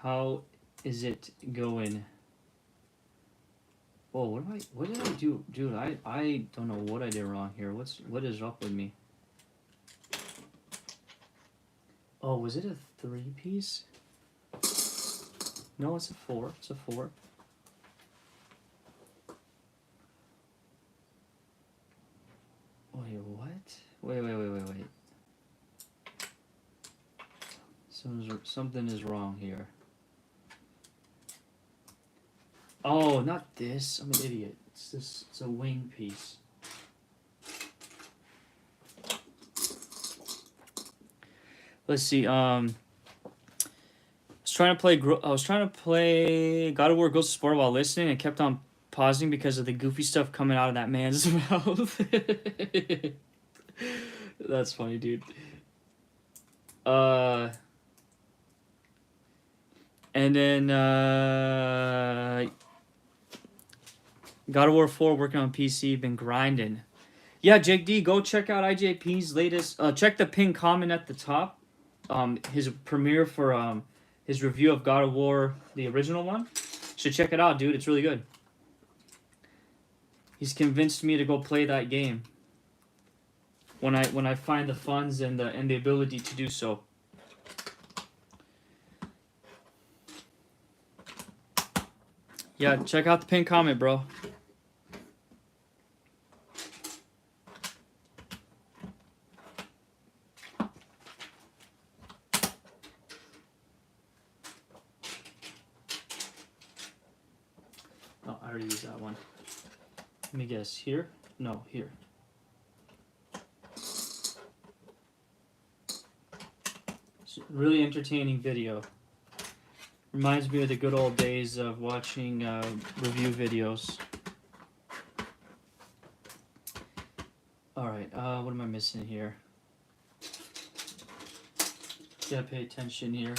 Speaker 1: How is it going? Oh, what did I do? Dude, I don't know what I did wrong here. What is up with me? Oh, was it a 3-piece? No, it's a 4. It's a 4. Wait, what? Wait. Something is wrong here. Oh, not this. I'm an idiot. It's a wing piece. Let's see. I was trying to play God of War Ghost of Sport while listening and kept on pausing because of the goofy stuff coming out of that man's mouth. That's funny, dude. And then God of War 4 working on PC, been grinding. Yeah, Jake D, go check out IJP's latest. Check the pinned comment at the top. His premiere for his review of God of War, the original one. Should check it out, dude. It's really good. He's convinced me to go play that game when I find the funds and the ability to do so. Yeah, check out the pinned comment, bro. Oh, I already used that one. Let me guess. Here? No, here. It's a really entertaining video. Reminds me of the good old days of watching review videos. Alright, what am I missing here? Gotta pay attention here.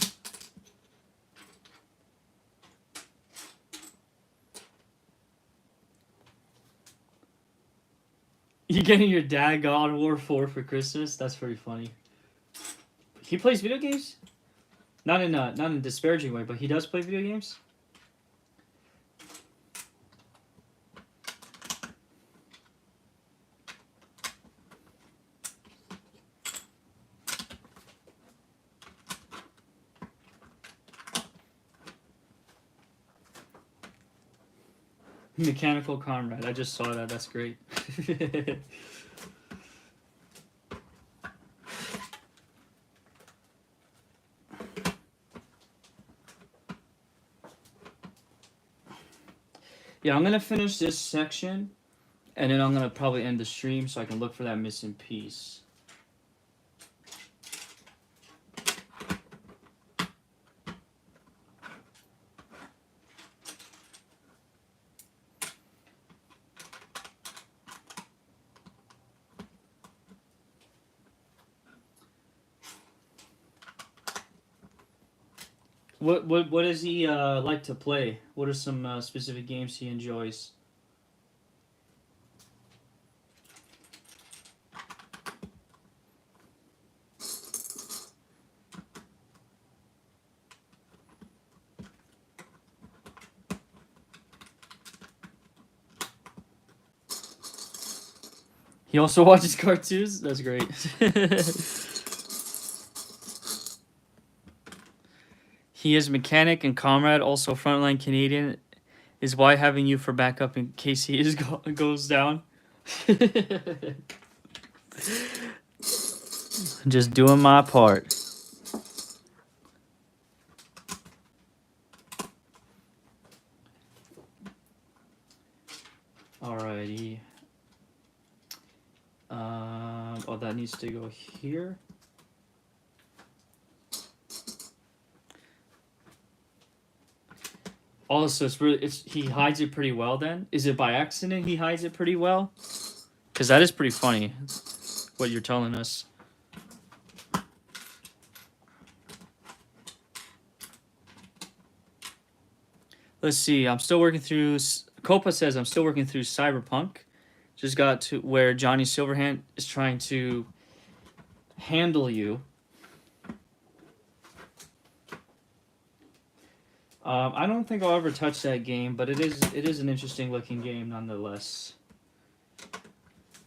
Speaker 1: You getting your dad God of War 4 for Christmas? That's pretty funny. He plays video games? Not in a disparaging way, but he does play video games? Mechanical Comrade. I just saw that. That's great. Yeah, I'm gonna finish this section, and then I'm gonna probably end the stream so I can look for that missing piece. What does he like to play? What are some specific games he enjoys? He also watches cartoons? That's great. He is mechanic and comrade, also frontline Canadian. Is why having you for backup in case he goes down. Just doing my part. Alrighty. Oh, that needs to go here. Also, he hides it pretty well then? Is it by accident he hides it pretty well? Because that is pretty funny, what you're telling us. Let's see, I'm still working through... Copa says I'm still working through Cyberpunk. Just got to where Johnny Silverhand is trying to handle you. I don't think I'll ever touch that game, but it is an interesting looking game nonetheless.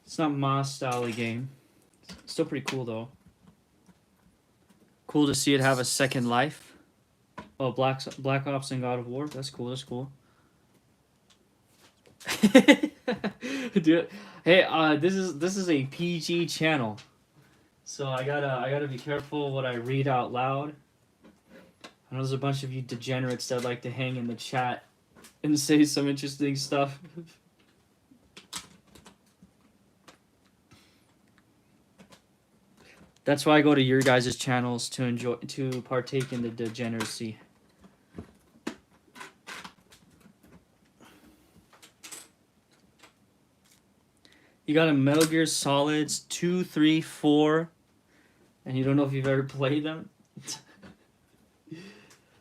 Speaker 1: It's not my style of game. It's still pretty cool though. Cool to see it have a second life. Oh, Black Ops and God of War. That's cool. That's cool. Dude, hey, this is a PG channel, so I gotta be careful what I read out loud. I know there's a bunch of you degenerates that like to hang in the chat and say some interesting stuff. That's why I go to your guys' channels to partake in the degeneracy. You got a Metal Gear Solids 2, 3, 4, and you don't know if you've ever played them?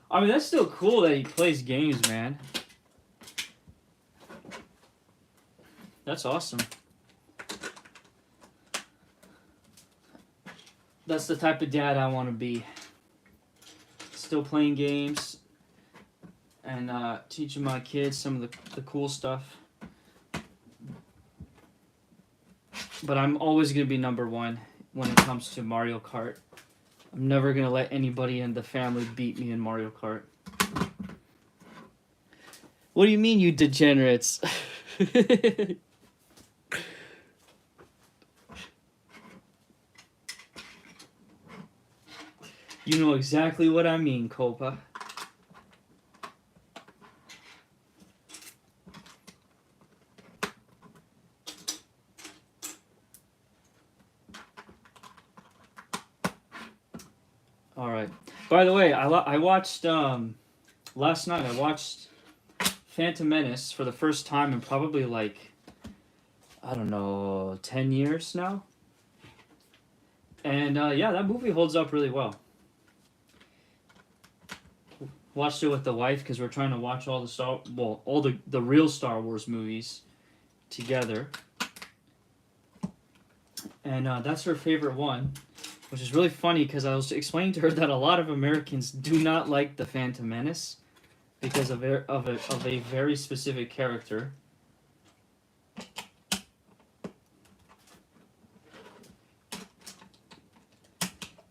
Speaker 1: I mean, that's still cool that he plays games, man. That's awesome. That's the type of dad I want to be. Still playing games and teaching my kids some of the cool stuff. But I'm always going to be number one when it comes to Mario Kart. I'm never going to let anybody in the family beat me in Mario Kart. What do you mean, you degenerates? You know exactly what I mean, Copa. All right. By the way, I watched last night. I watched Phantom Menace for the first time in probably like, I don't know, 10 years now. And yeah, that movie holds up really well. Watched it with the wife because we're trying to watch all the real Star Wars movies together. And that's her favorite one, which is really funny because I was explaining to her that a lot of Americans do not like the Phantom Menace because of a very specific character.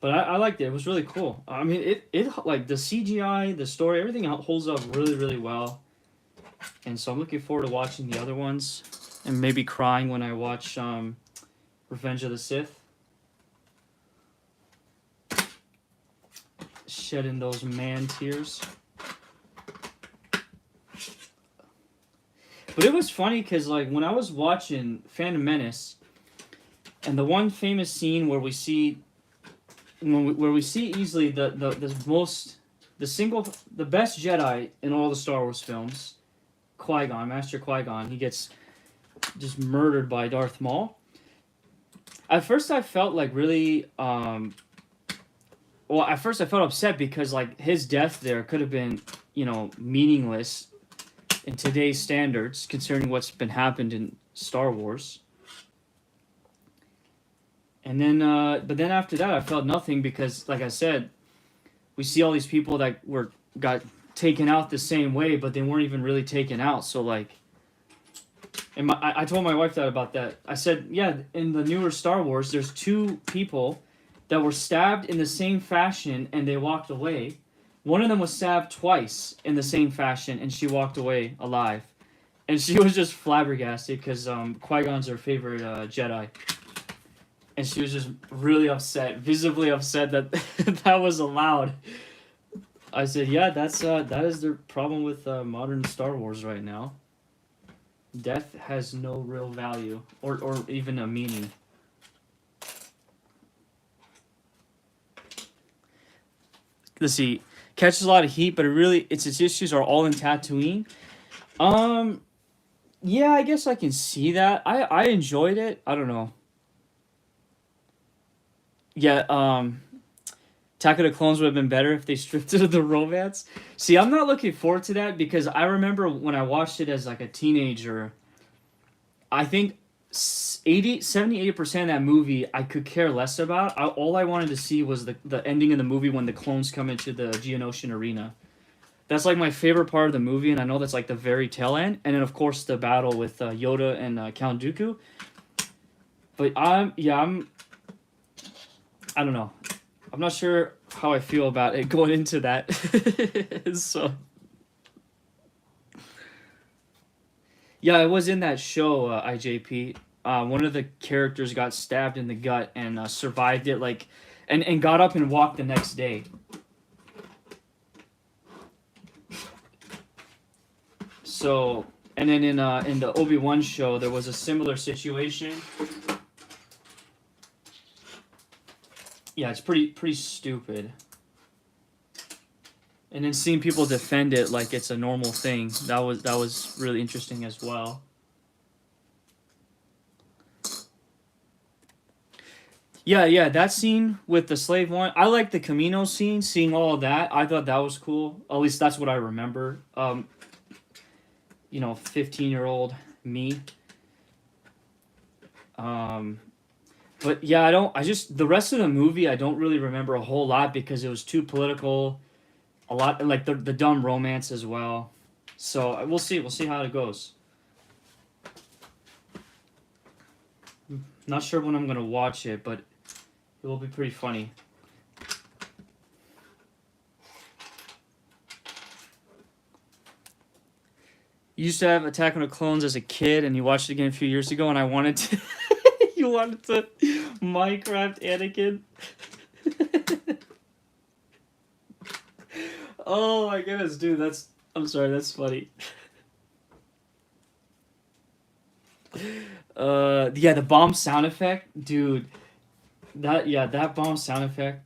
Speaker 1: But I liked it. It was really cool. I mean, it like the CGI, the story, everything holds up really, really well. And so I'm looking forward to watching the other ones and maybe crying when I watch Revenge of the Sith. Shedding those man tears. But it was funny because like when I was watching Phantom Menace, and the one famous scene where we see easily the best Jedi in all the Star Wars films, Qui-Gon, Master Qui-Gon, he gets just murdered by Darth Maul. At first I felt like really at first I felt upset because like his death there could have been, meaningless in today's standards considering what's been happened in Star Wars. And then, but then after that, I felt nothing because, like I said, we see all these people that got taken out the same way, but they weren't even really taken out. So, like, and I told my wife about that. I said, yeah, in the newer Star Wars, there's two people that were stabbed in the same fashion and they walked away. One of them was stabbed twice in the same fashion and she walked away alive. And she was just flabbergasted because Qui-Gon's her favorite Jedi. And she was just really upset, visibly upset that that was allowed. I said, yeah, that is the problem with modern Star Wars right now. Death has no real value or even a meaning. Let's see. Catches a lot of heat, but its issues are all in Tatooine. Yeah, I guess I can see that. I enjoyed it. I don't know. Yeah, Attack of the Clones would have been better if they stripped it of the romance. See, I'm not looking forward to that because I remember when I watched it as like a teenager, I think 70-80% of that movie I could care less about. All I wanted to see was the ending of the movie when the clones come into the Geonosian arena. That's like my favorite part of the movie, and I know that's like the very tail end. And then of course the battle with Yoda and Count Dooku. But I don't know. I'm not sure how I feel about it going into that. So, yeah, I was in that show, IJP. One of the characters got stabbed in the gut and survived it, like, and got up and walked the next day. So, and then in the Obi-Wan show, there was a similar situation. Yeah, it's pretty stupid. And then seeing people defend it like it's a normal thing, that was really interesting as well. Yeah, that scene with the slave one. I like the Camino scene, seeing all of that. I thought that was cool. At least that's what I remember. 15-year-old me. But yeah, the rest of the movie I don't really remember a whole lot because it was too political. A lot like the dumb romance as well. So we'll see. We'll see how it goes. Not sure when I'm gonna watch it, but it will be pretty funny. You used to have Attack on the Clones as a kid, and you watched it again a few years ago, and I wanted to. You wanted to Minecraft Anakin. Oh my goodness, dude! I'm sorry. That's funny. Yeah, the bomb sound effect, dude. That bomb sound effect.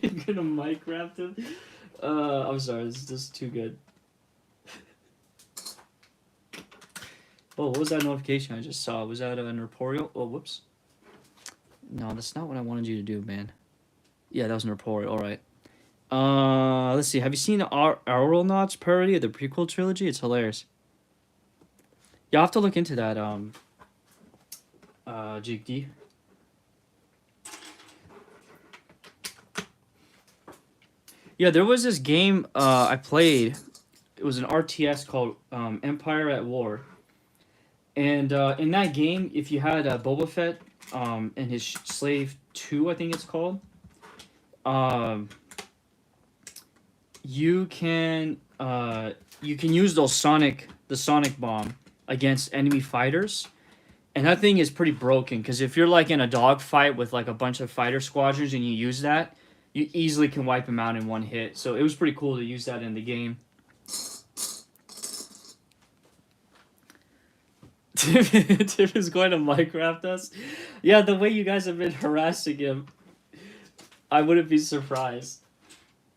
Speaker 1: You're gonna Minecraft him. I'm sorry. This is too good. Oh, what was that notification I just saw? Was that an Reporio? Oh, whoops. No, that's not what I wanted you to do, man. Yeah, that was an Reporio. All right. Let's see. Have you seen the Aeronauts parody of the prequel trilogy? It's hilarious. You'll have to look into that, Jake D. Yeah, there was this game I played. It was an RTS called Empire at War. And in that game, if you had Boba Fett and his Slave 2, I think it's called, you can use the Sonic bomb against enemy fighters. And that thing is pretty broken, because if you're like in a dogfight with like a bunch of fighter squadrons and you use that, you easily can wipe them out in one hit. So it was pretty cool to use that in the game. Tim is going to Minecraft us. Yeah, the way you guys have been harassing him, I wouldn't be surprised.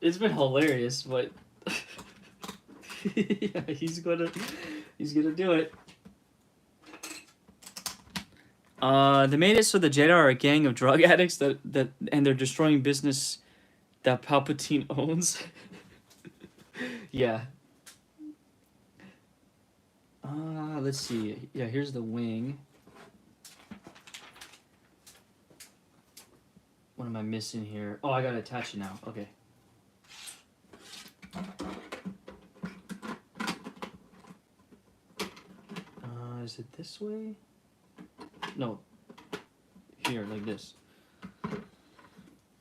Speaker 1: It's been hilarious, but yeah, he's gonna do it. They made it so the Jedi are a gang of drug addicts and they're destroying business that Palpatine owns. Yeah. Let's see. Yeah, here's the wing. What am I missing here? Oh, I gotta attach it now. Okay. Is it this way? No. Here, like this.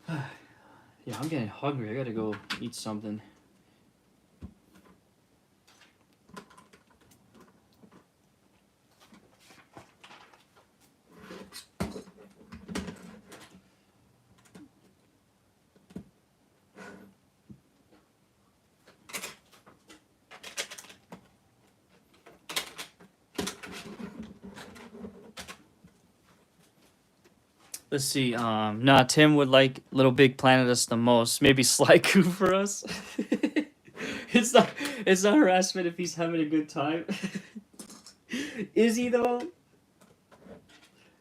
Speaker 1: Yeah, I'm getting hungry. I gotta go eat something. Let's see. Nah, Tim would like Little Big Planet us the most. Maybe Sly Coo for us. It's not harassment if he's having a good time. Is he though?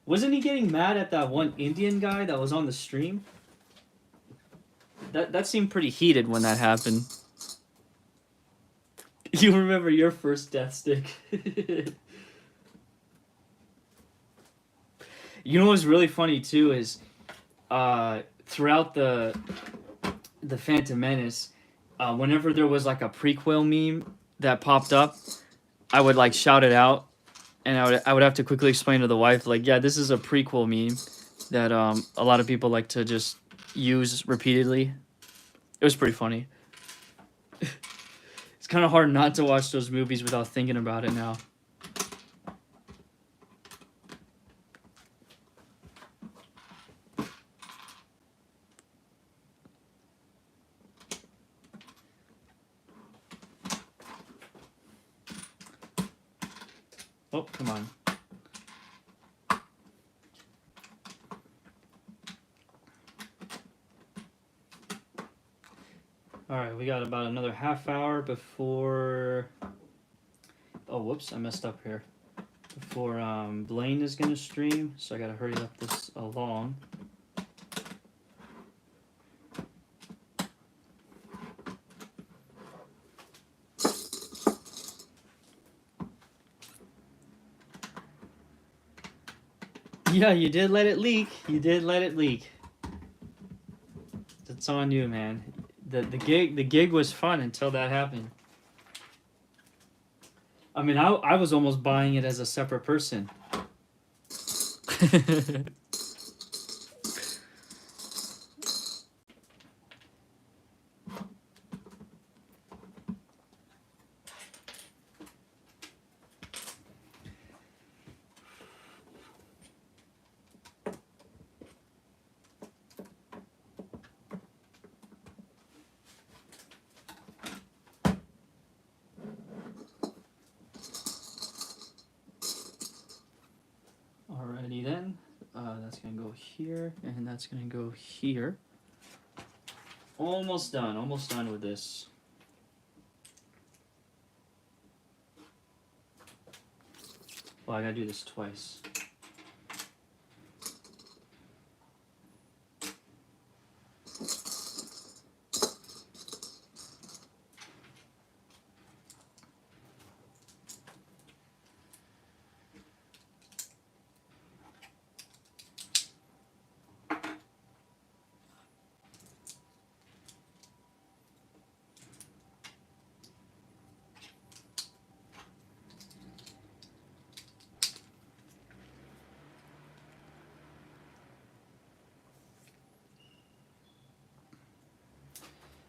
Speaker 1: Wasn't he getting mad at that one Indian guy that was on the stream? That seemed pretty heated when that happened. You remember your first death stick. You know what's really funny too is throughout the Phantom Menace, whenever there was like a prequel meme that popped up, I would like shout it out, and I would have to quickly explain to the wife, like, yeah, this is a prequel meme that a lot of people like to just use repeatedly. It was pretty funny. It's kind of hard not to watch those movies without thinking about it now. Oh, come on. Alright, we got about another half hour before... Oh, whoops, I messed up here. before Blaine is gonna stream, so I gotta hurry up this along. Yeah, you did let it leak. You did let it leak. That's on you, man. The gig was fun until that happened. I mean, I was almost buying it as a separate person. Alrighty then, that's gonna go here, and that's gonna go here. Almost done with this. Well, I gotta do this twice.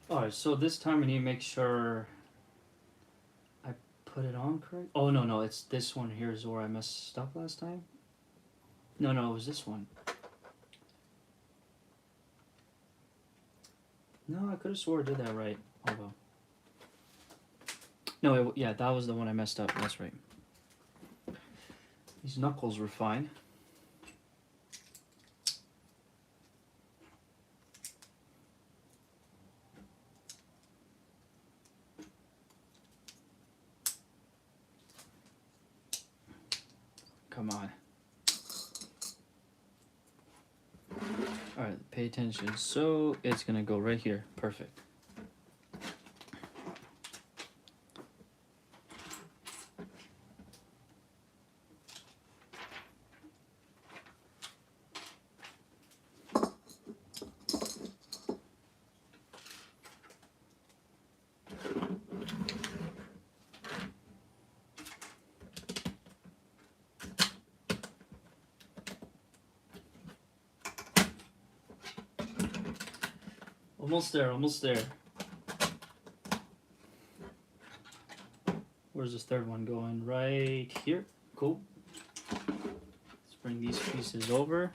Speaker 1: Alright, so this time I need to make sure I put it on correct. Oh, no, it's this one here is where I messed up last time. No, it was this one. No, I could have swore I did that right. Oh well. No, yeah, that was the one I messed up. That's right. These knuckles were fine. Come on. Alright, pay attention. So it's gonna go right here. Perfect. Almost there. Where's this third one going? Right here. Cool. Let's bring these pieces over.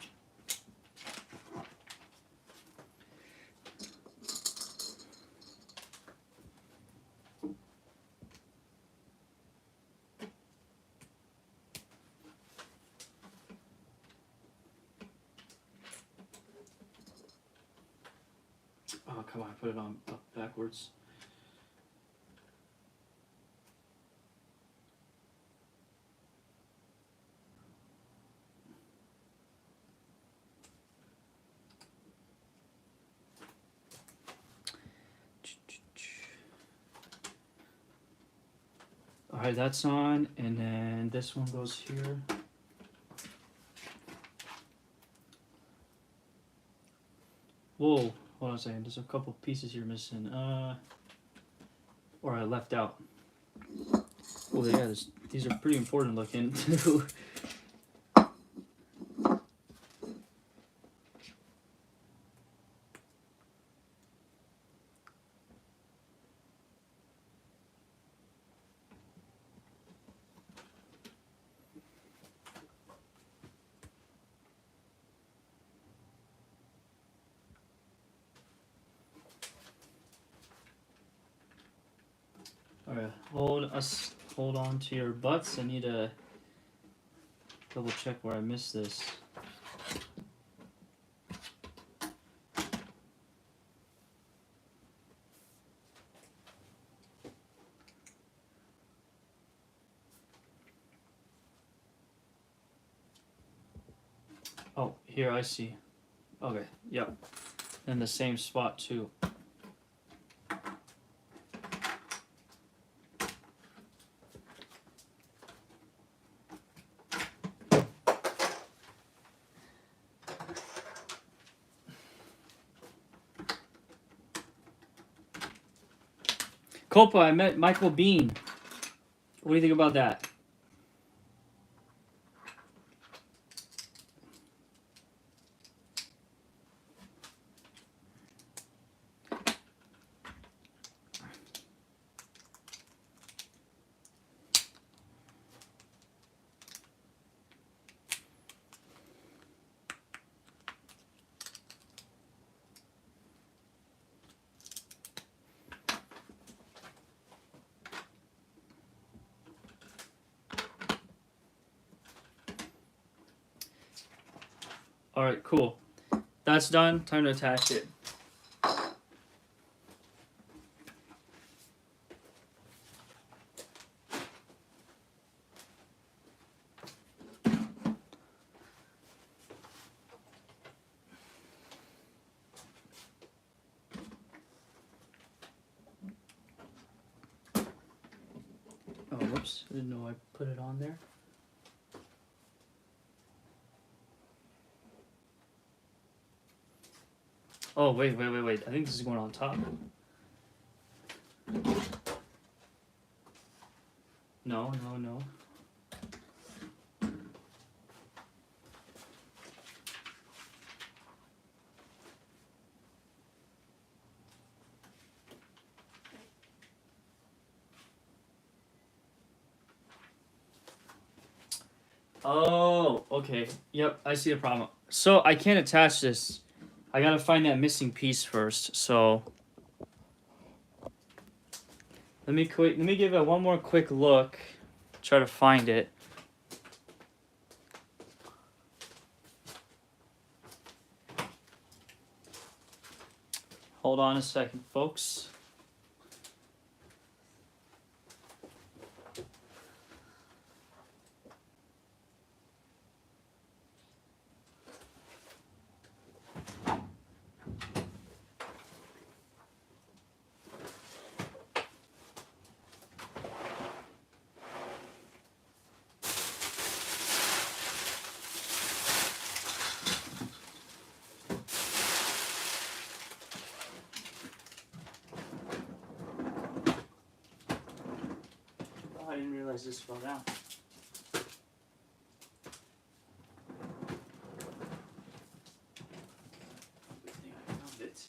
Speaker 1: Oh, come on, put it on up backwards. Alright, that's on, and then this one goes here. Whoa, hold on a second, there's a couple pieces here missing. Or I left out. Oh yeah, these are pretty important looking too. Alright, hold on to your butts. I need to double check where I missed this. Here, I see. Okay, yep. In the same spot, too. Copa, I met Michael Bean. What do you think about that? Alright, cool. That's done. Time to attach it. Oh, whoops. I didn't know I put it on there. Oh, wait. I think this is going on top. No. Oh, okay. Yep, I see the problem. So I can't attach this. I gotta find that missing piece first. So let me give it one more quick look. Try to find it. Hold on a second, folks. Oh, I didn't realize this fell down. Good thing I found it.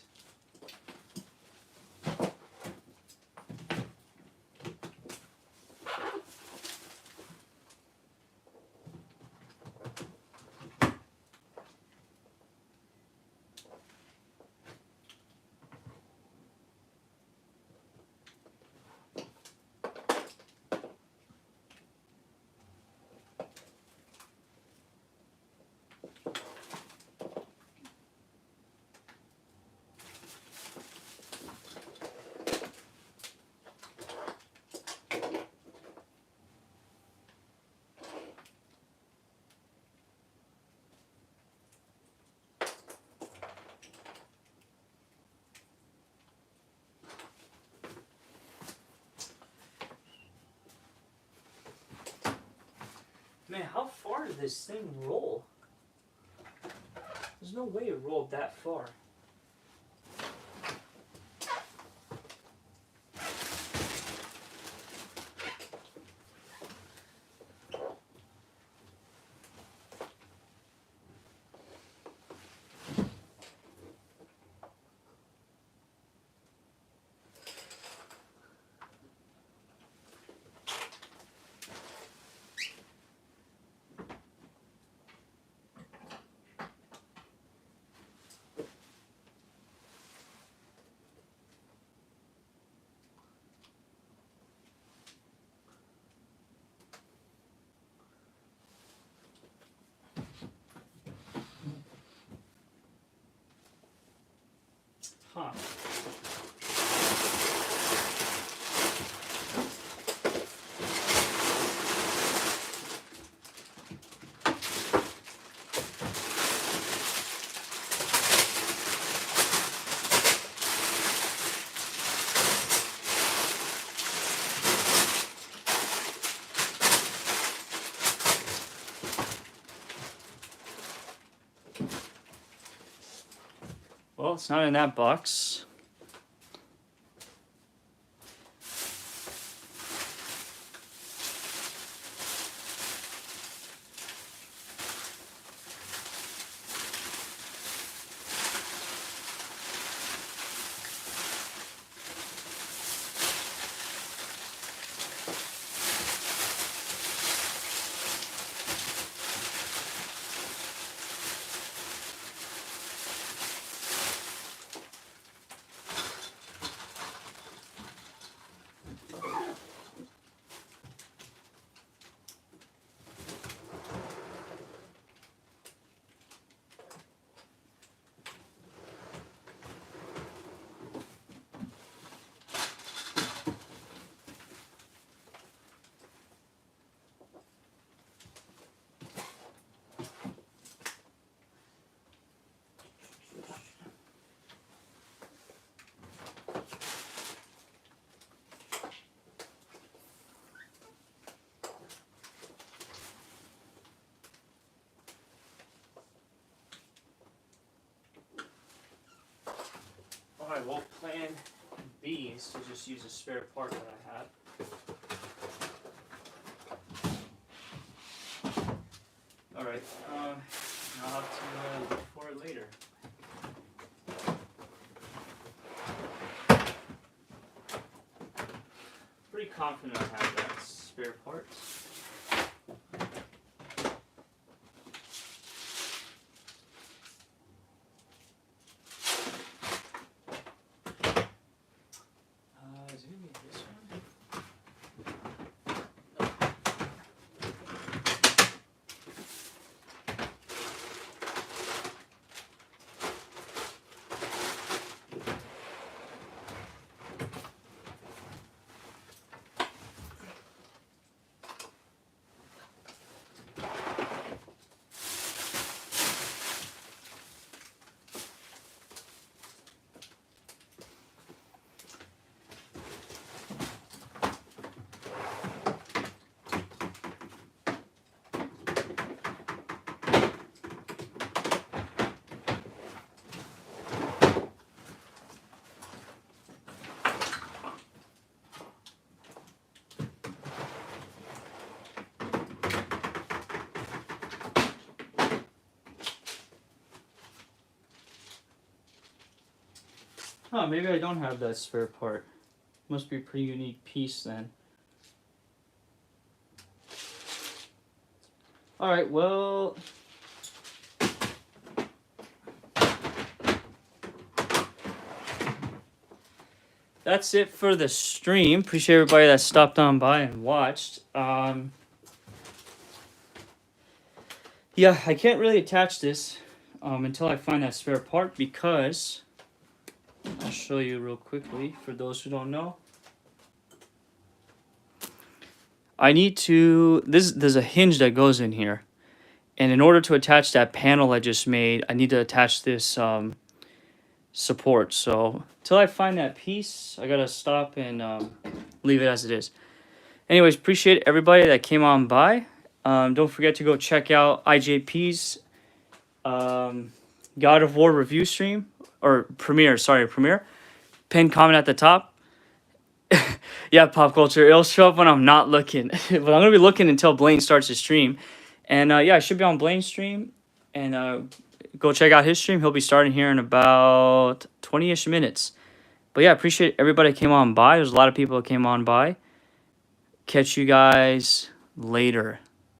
Speaker 1: Man, how far did this thing roll? There's no way it rolled that far. Huh. Well, it's not in that box. Alright, well, plan B is to just use a spare part that I have. Alright, I'll have to look for it later. Pretty confident I have that spare part. Is it gonna be this one? Oh, maybe I don't have that spare part. Must be a pretty unique piece then. Alright, well... that's it for the stream. Appreciate everybody that stopped on by and watched. Yeah, I can't really attach this until I find that spare part because... I'll show you real quickly for those who don't know. I need to... there's a hinge that goes in here. And in order to attach that panel I just made, I need to attach this support. So until I find that piece, I gotta stop and leave it as it is. Anyways, appreciate everybody that came on by. Don't forget to go check out IJP's God of War review stream. Or premiere. Pinned comment at the top. Yeah, pop culture. It'll show up when I'm not looking. But I'm going to be looking until Blaine starts his stream. And yeah, I should be on Blaine's stream. And go check out his stream. He'll be starting here in about 20-ish minutes. But yeah, appreciate everybody that came on by. There's a lot of people that came on by. Catch you guys later.